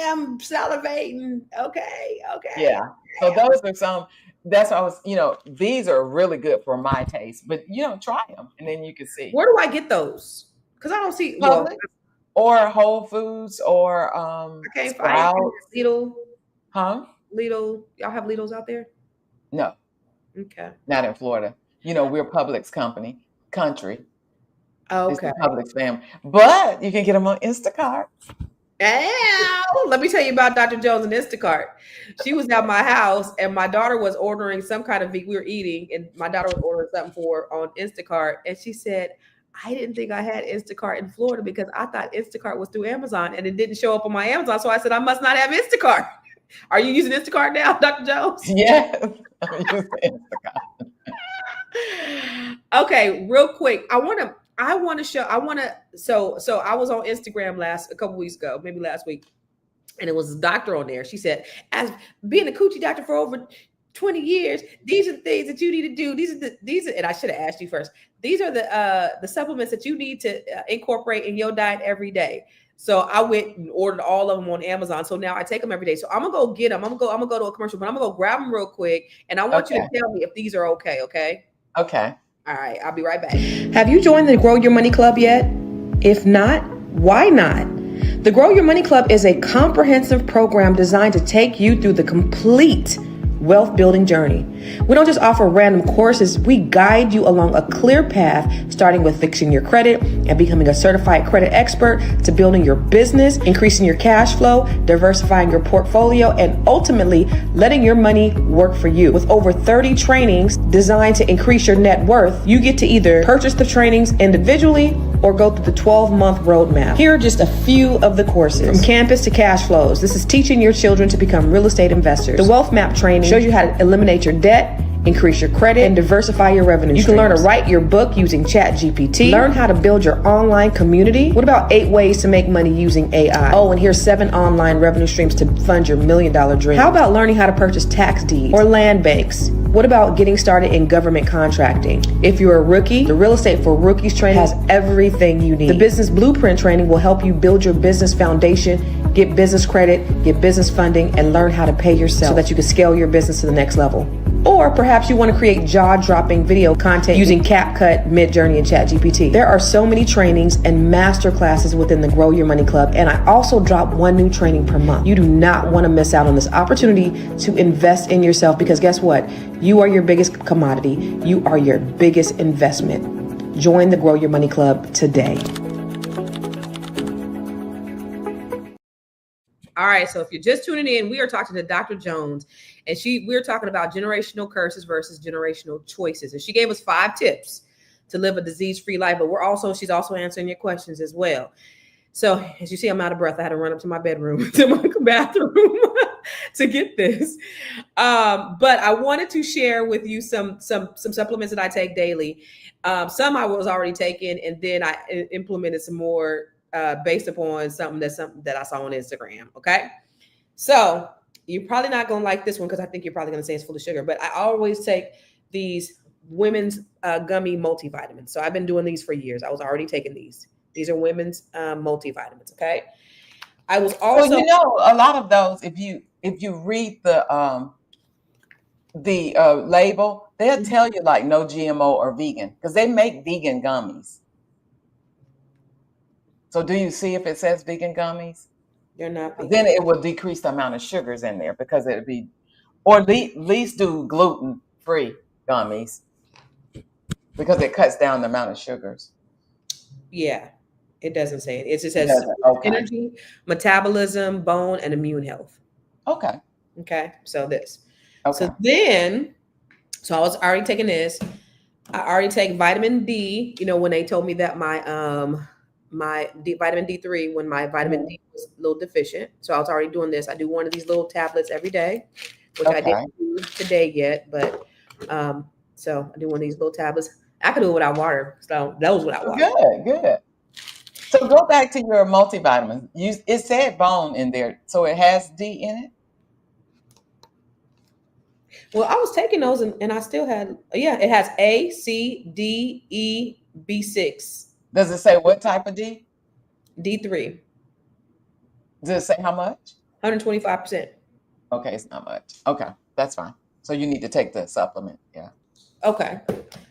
I'm salivating. Okay. Yeah. So those are some. That's why I was. These are really good for my taste, but try them, and then you can see. Where do I get those? Because I don't see Publix or Whole Foods or I can't Sprouts. find Lidl. Huh? Lidl. Y'all have Lidls out there? No. Okay. Not in Florida. We're Publix country. Oh, It's okay. the Publix family. But you can get them on Instacart. Let me tell you about Dr. Jones and Instacart. She was at my house and my daughter was ordering some kind of we were eating and my daughter was ordering something on Instacart and she said, I didn't think I had Instacart in Florida because I thought Instacart was through Amazon and it didn't show up on my Amazon. So I said, I must not have Instacart. Are you using Instacart now, Dr. Jones? Yes, I'm using Instacart. Okay, real quick. So I was on Instagram a couple weeks ago, maybe last week, and it was a doctor on there. She said, as being a coochie doctor for over 20 years, these are the things that you need to do. These are, and I should have asked you first. These are the supplements that you need to incorporate in your diet every day. So I went and ordered all of them on Amazon. So now I take them every day. So I'm gonna go get them. I'm gonna go to a commercial, but I'm gonna go grab them real quick. And I want you to tell me if these are okay. Okay. Okay. All right. I'll be right back. Have you joined the Grow Your Money Club yet? If not, why not? The Grow Your Money Club is a comprehensive program designed to take you through the complete wealth building journey. We don't just offer random courses, we guide you along a clear path, starting with fixing your credit and becoming a certified credit expert, to building your business, increasing your cash flow, diversifying your portfolio, and ultimately letting your money work for you. With over 30 trainings designed to increase your net worth, you get to either purchase the trainings individually or go through the 12-month roadmap. Here are just a few of the courses. From campus to cash flows, this is teaching your children to become real estate investors. The Wealth Map training shows you how to eliminate your debt increase your credit, and diversify your revenue streams. You can learn to write your book using ChatGPT, learn how to build your online community. What about 8 ways to make money using AI? Oh, and here's 7 online revenue streams to fund your $1 million dream. How about learning how to purchase tax deeds or land banks? What about getting started in government contracting? If you're a rookie, the Real Estate for Rookies training has everything you need. The Business Blueprint training will help you build your business foundation, get business credit, get business funding, and learn how to pay yourself so that you can scale your business to the next level. Or perhaps you want to create jaw-dropping video content using CapCut, Midjourney, and ChatGPT. There are so many trainings and master classes within the Grow Your Money Club, and I also drop 1 new training per month. You do not want to miss out on this opportunity to invest in yourself, because guess what? You are your biggest commodity. You are your biggest investment. Join the Grow Your Money Club today. All right, so if you're just tuning in, we are talking to Dr. Jones, and we're talking about generational curses versus generational choices. And she gave us 5 tips to live a disease-free life, but she's also answering your questions as well. So as you see, I'm out of breath. I had to run up to my bedroom, to my bathroom to get this. But I wanted to share with you some supplements that I take daily. Some I was already taking, and then I implemented some more based upon something that I saw on Instagram. Okay. So you're probably not going to like this one, because I think you're probably going to say it's full of sugar, but I always take these women's gummy multivitamins. So I've been doing these for years. I was already taking these. These are women's multivitamins. Okay. I was also, well, a lot of those, if you read the label, they'll tell you like no GMO or vegan, because they make vegan gummies. So do you see if it says vegan gummies? They're not vegan. Then it will decrease the amount of sugars in there, because it'll be, or at least do gluten-free gummies, because it cuts down the amount of sugars. Yeah, it doesn't say it. It just says energy, metabolism, bone, and immune health. Okay. Okay. So this. Okay. So I was already taking this. I already take vitamin D. You know, when they told me that my vitamin D3, when my vitamin D was a little deficient. So I was already doing this. I do one of these little tablets every day, which I didn't do today yet, but so I do one of these little tablets. I could do it without water. So those without water. Good. So go back to your multivitamins. It said bone in there, so it has D in it? Well, I was taking those and I still had, it has A, C, D, E, B6. Does it say what type of D? D3. Does it say how much? 125%. Okay, it's not much. Okay, that's fine. So you need to take the supplement. Yeah. Okay.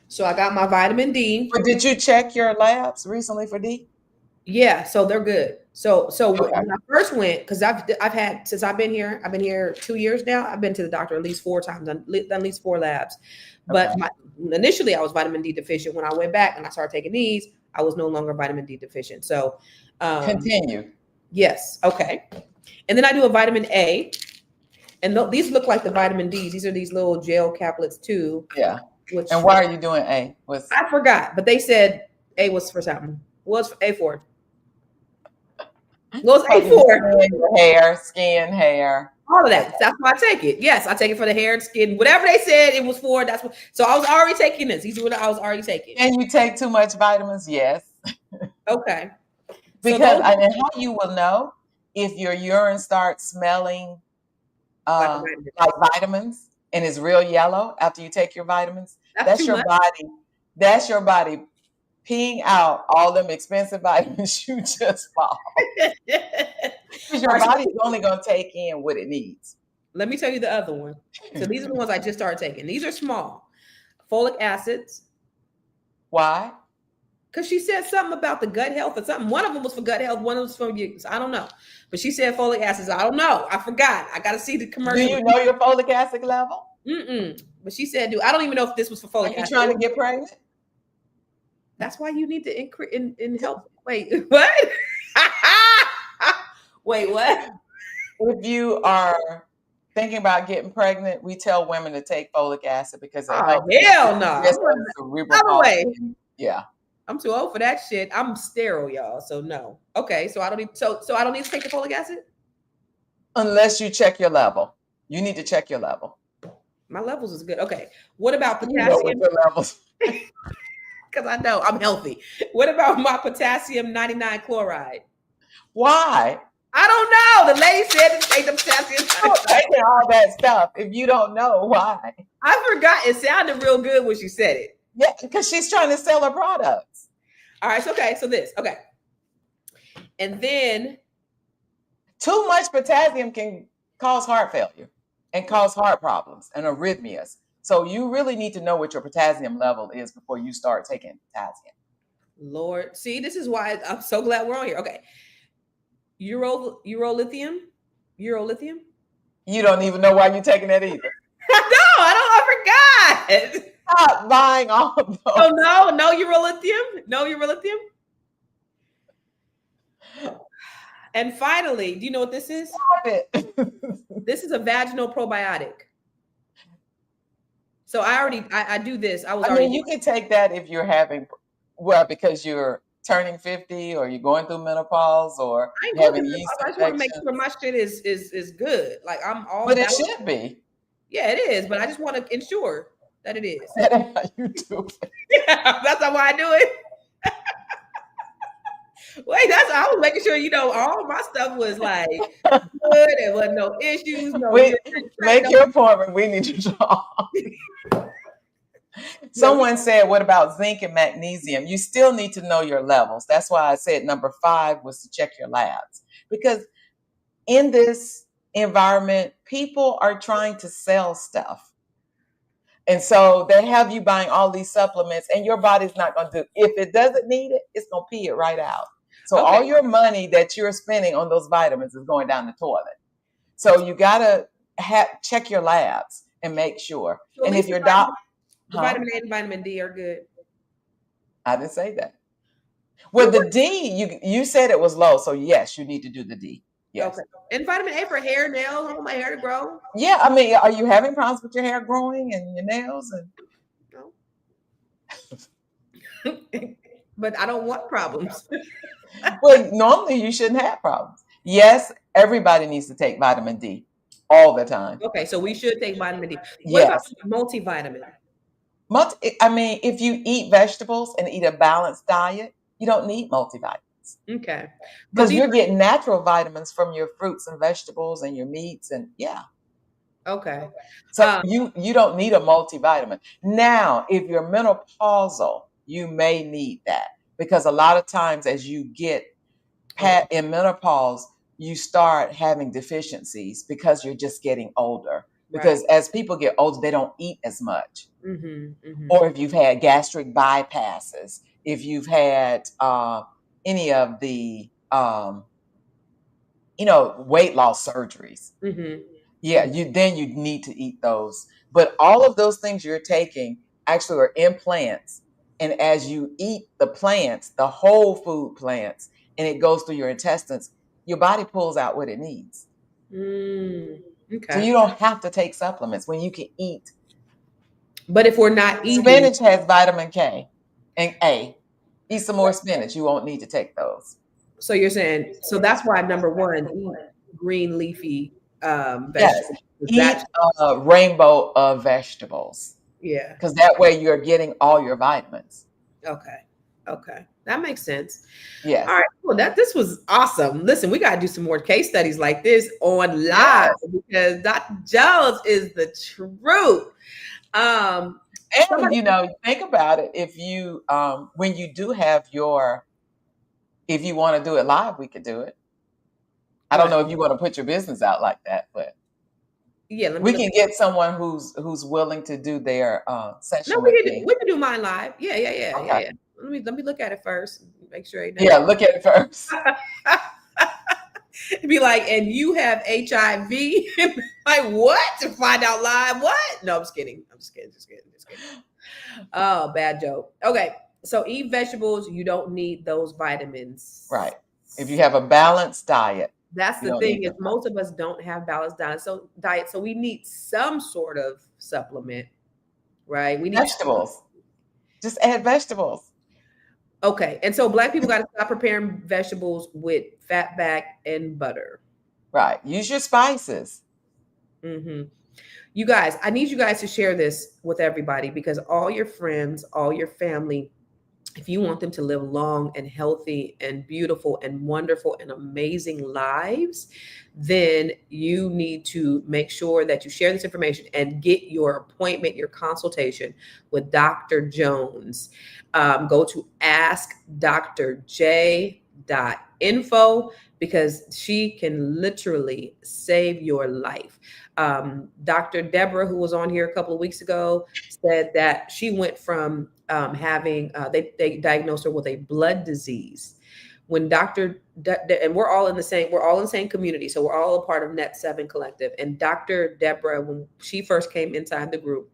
So I got my vitamin D. But did you check your labs recently for D? Yeah, so they're good. So when I first went, because I've had, since I've been here 2 years now. I've been to the doctor at least 4 times, done at least 4 labs. But initially I was vitamin D deficient. When I went back and I started taking these, I was no longer vitamin D deficient. So continue. Yes. Okay. And then I do a vitamin A, and these look like the vitamin Ds. These are these little gel caplets too. Yeah. And why are you doing A? I forgot, but they said A was for something. What's A for? What's A for? Skin, hair. All of that. That's why I take it. Yes, I take it for the hair and skin. Whatever they said it was for, that's what. So I was already taking this. These are what I was already taking. And you take too much vitamins? Yes. Okay. Because and how you will know if your urine starts smelling like vitamins and is real yellow after you take your vitamins. That's your body. That's your body peeing out all them expensive vitamins you just bought. Because your body is only going to take in what it needs. Let me tell you the other one. So these are the ones I just started taking. These are small. Folic acids. Why? Because she said something about the gut health or something. One of them was for gut health. One of them was for use. I don't know. But she said folic acids. I don't know. I forgot. I got to see the commercial. Do you know your folic acid level? But she said, I don't even know if this was for folic acid. Are you trying to get pregnant? That's why you need to increase in help. Wait, what? Wait, what? If you are thinking about getting pregnant, we tell women to take folic acid because it helps. Hell no. Yeah. I'm too old for that shit. I'm sterile, y'all. So no. Okay. So I don't need to take the folic acid? Unless you check your level. You need to check your level. My levels is good. Okay. What about You know what potassium? your levels. Because I know I'm healthy. What about my potassium 99 chloride? Why? I don't know. The lady said to take the potassium You're 99. taking all that stuff if you don't know why. I forgot. It sounded real good when she said it. Yeah, because she's trying to sell her products. All right. So, okay. So this. Okay. And then, Too much potassium can cause heart failure and cause heart problems and arrhythmias. So you really need to know what your potassium level is before you start taking potassium. Lord, see, this is why I'm so glad we're on here. Okay. Urolithium? Urolithium? You don't even know why you're taking that either. I forgot. Stop buying all of those. Oh, no urolithium? No urolithium? And finally, do you know what this is? Stop it. This is a vaginal probiotic. So I do this. I mean, you can take that if you're having, because you're turning 50 or you're going through menopause or I ain't going having through yeast menopause. I just want to make infections. sure my shit is good. Like I'm all But it balanced. should be. Yeah, it is. But I just want to ensure that it is. That ain't how you do it. Yeah, that's not why I do it. Wait, I was making sure all my stuff was like good. There was no issues. No, Make your appointment. We need to talk. Someone said, what about zinc and magnesium? You still need to know your levels. That's why I said number 5 was to check your labs. Because in this environment, people are trying to sell stuff. And so they have you buying all these supplements and your body's not going to do. If it doesn't need it, it's going to pee it right out. So all your money that you're spending on those vitamins is going down the toilet. So you got to check your labs and make sure. So and if your doctor... Vitamin A and vitamin D are good. I didn't say that. Well, the D, you said it was low. So yes, you need to do the D. Yes. Okay. And vitamin A for hair, nails. I want my hair to grow. Yeah. I mean, are you having problems with your hair growing and your nails? No. But I don't want problems. Well, normally you shouldn't have problems. Yes, everybody needs to take vitamin D all the time. Okay, so we should take vitamin D. What about multivitamin? I mean, if you eat vegetables and eat a balanced diet, you don't need multivitamins. Okay. Because you're getting natural vitamins from your fruits and vegetables and your meats and Okay. So you don't need a multivitamin. Now, if you're menopausal, you may need that because a lot of times as you get in menopause, you start having deficiencies because you're just getting older. Because as people get older, they don't eat as much. Or if you've had gastric bypasses, if you've had any of the, weight loss surgeries, then you need to eat those. But all of those things you're taking actually are in plants. And as you eat the plants, the whole food plants, and it goes through your intestines, your body pulls out what it needs. Okay. So you don't have to take supplements when you can eat. But if we're not eating, spinach has vitamin K and A. Eat some more spinach. You won't need to take those. So you're saying, so that's why number 1, eat green leafy vegetables. Yes. Eat a rainbow of vegetables. Yeah. Because that way you're getting all your vitamins. Okay. That makes sense. Yes. All right. Well, this was awesome. Listen, we got to do some more case studies like this on live because Dr. Jones is the truth. And think about it. If you, when you do have if you want to do it live, we could do it. I don't know if you want to put your business out like that, but we can get someone who's willing to do their session. No, we can do mine live. Yeah. Let me look at it first. Make sure. Look at it first. Be like, and you have HIV. Like what? To find out live? What? No, I'm just kidding. Just kidding. Oh, bad joke. Okay, so eat vegetables. You don't need those vitamins. Right. If you have a balanced diet. That's the thing is most of us don't have balanced diet. So we need some sort of supplement, right? We need vegetables. Just add vegetables. Okay. And so Black people got to stop preparing vegetables with fat back and butter. Right. Use your spices. You guys, I need you guys to share this with everybody, because all your friends, all your family, if you want them to live long and healthy and beautiful and wonderful and amazing lives, then you need to make sure that you share this information and get your appointment, your consultation with Dr. Jones. Go to askdrj.info, because she can literally save your life. Dr. Deborah, who was on here a couple of weeks ago, said that she went from having they diagnosed her with a blood disease. When and we're all in the same community, so we're all a part of Net 7 Collective. And Dr. Deborah, when she first came inside the group,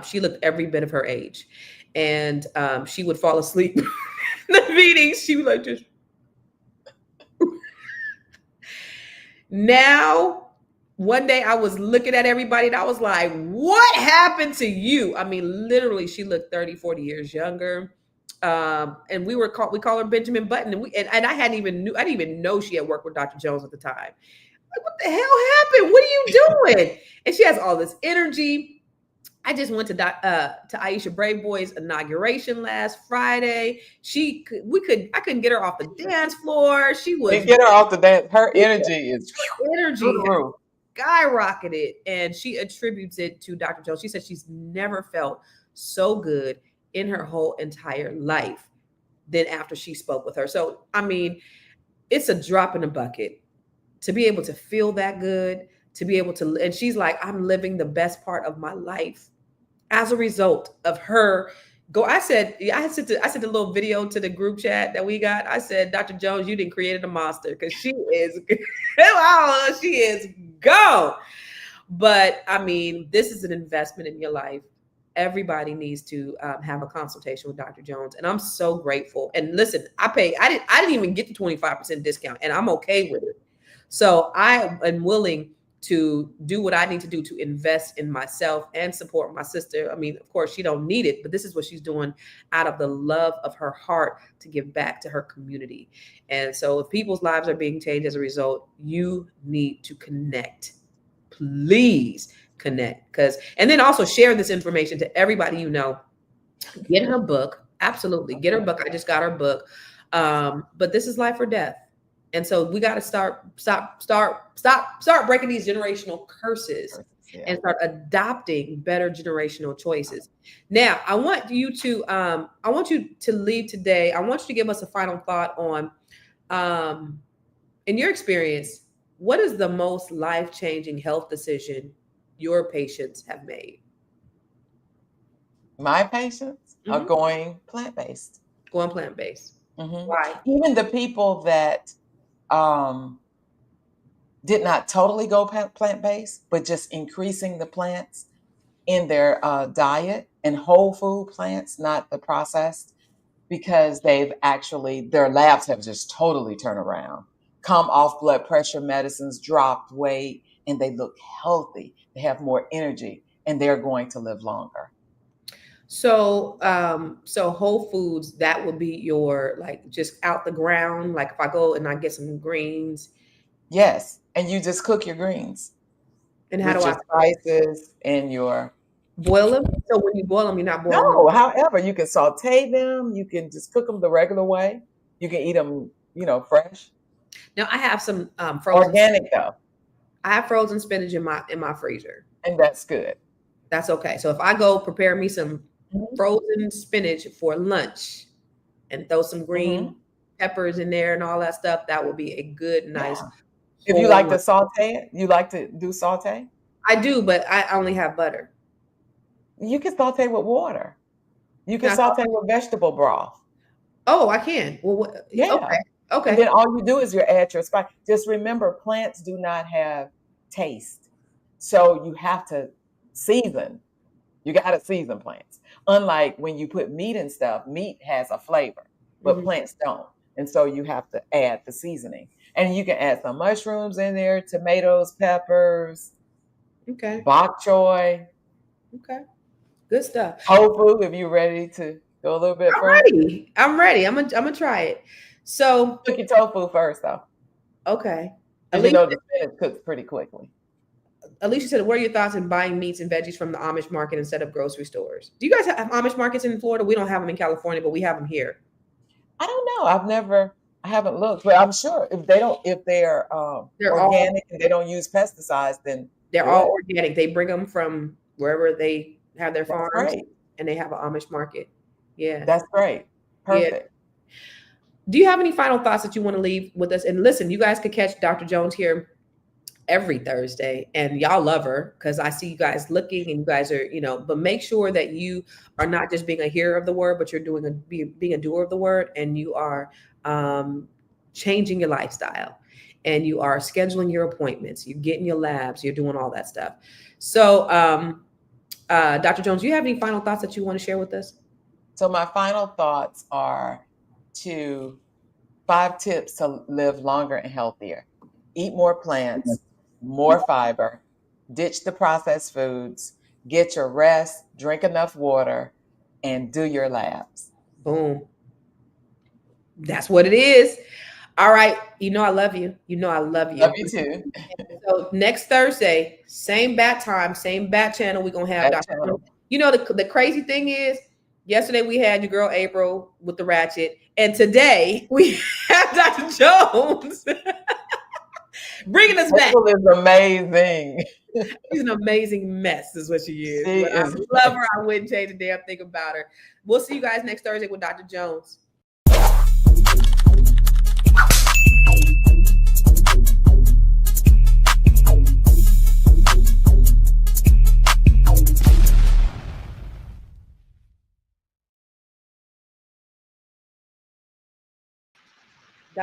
she looked every bit of her age, and she would fall asleep in the meetings. She was like, just now. One day I was looking at everybody and I was like, what happened to you? I mean, literally, she looked 30, 40 years younger. And we call her Benjamin Button. And I didn't even know she had worked with Dr. Jones at the time. Like, what the hell happened? What are you doing? And she has all this energy. I just went to Aisha Brave Boy's inauguration last Friday. I couldn't get her off the dance floor. She was Get her off the dance. Her energy is energy through. skyrocketed, and she attributes it to Dr. Jones. She said she's never felt so good in her whole entire life than after she spoke with her. So, I mean, it's a drop in the bucket to be able to feel that good, to be able to, and she's like, I'm living the best part of my life as a result of her. I sent a little video to the group chat that we got. I said, Dr. Jones, you didn't create a monster, because she is, she is gone. But I mean, this is an investment in your life. Everybody needs to have a consultation with Dr. Jones, and I'm so grateful. And listen, I didn't even get the 25% discount, and I'm okay with it. So I am willing to do what I need to do to invest in myself and support my sister. I mean, of course, she don't need it, but this is what she's doing out of the love of her heart to give back to her community. And so if people's lives are being changed as a result, you need to connect. Please connect. And then also share this information to everybody you know. Get her book. Absolutely. Get her book. I just got her book. But this is life or death. And so we got to start breaking these generational curses and start adopting better generational choices. Now, I want you to leave today. I want you to give us a final thought on, in your experience, what is the most life-changing health decision your patients have made? My patients are going plant-based. Going plant-based. Mm-hmm. Why? Even the people that did not totally go plant-based, but just increasing the plants in their diet and whole food plants, not the processed, because their labs have just totally turned around, come off blood pressure medicines, dropped weight, and they look healthy. They have more energy, and they're going to live longer. So, whole foods, that would be your, like, just out the ground. Like if I go and I get some greens. Yes. And you just cook your greens. And how do I? Spices and your. Boil them? So when you boil them, you're not boiling them? No, however, you can saute them. You can just cook them the regular way. You can eat them, fresh. Now I have some frozen. Organic though. I have frozen spinach in my freezer. And that's good. That's okay. So if I go prepare me some frozen spinach for lunch and throw some green peppers in there and all that stuff, that will be a good, nice. Yeah. If you like to saute it, you like to do saute? I do, but I only have butter. You can saute with water. You can saute with vegetable broth. Oh, I can. Well, yeah. Okay. And then all you do is you add your spice. Just remember, plants do not have taste. So you have to season. You got to season plants. Unlike when you put meat and stuff, meat has a flavor, but plants don't. And so you have to add the seasoning. And you can add some mushrooms in there, tomatoes, peppers, bok choy. Okay. Good stuff. Tofu, if you're ready to go a little bit further. I'm ready. I'm gonna try it. So cook your tofu first, though. Okay. And the spinach cooks pretty quickly. Alicia said, what are your thoughts on buying meats and veggies from the Amish market instead of grocery stores? Do you guys have Amish markets in Florida? We don't have them in California, but we have them here. I don't know. I haven't looked, but I'm sure if they're They're all organic and they don't use pesticides, then they're all good. organic. They bring them from wherever they have their That's farms, great. and they have an Amish market. Yeah. That's great. Yeah. Perfect. Do you have any final thoughts that you want to leave with us? And listen, you guys could catch Dr. Jones here every Thursday, and y'all love her because I see you guys looking, and you guys are, but make sure that you are not just being a hearer of the word, but you're being a doer of the word, and you are changing your lifestyle, and you are scheduling your appointments, you're getting your labs, you're doing all that stuff. So, Dr. Jones, do you have any final thoughts that you want to share with us? So my final thoughts are 5 tips to live longer and healthier. Eat more plants, more fiber, ditch the processed foods, get your rest, drink enough water, and do your labs. Boom. That's what it is. All right. I love you. I love you. Love you too. So next Thursday, same bat time, same bat channel. We're going to have Dr. Jones. The crazy thing is, yesterday we had your girl April with the ratchet, and today we have Dr. Jones bringing us back. April is amazing. She's an amazing mess, is what she is. She I love her. I wouldn't change a damn thing about her. We'll see you guys next Thursday with Dr. Jones.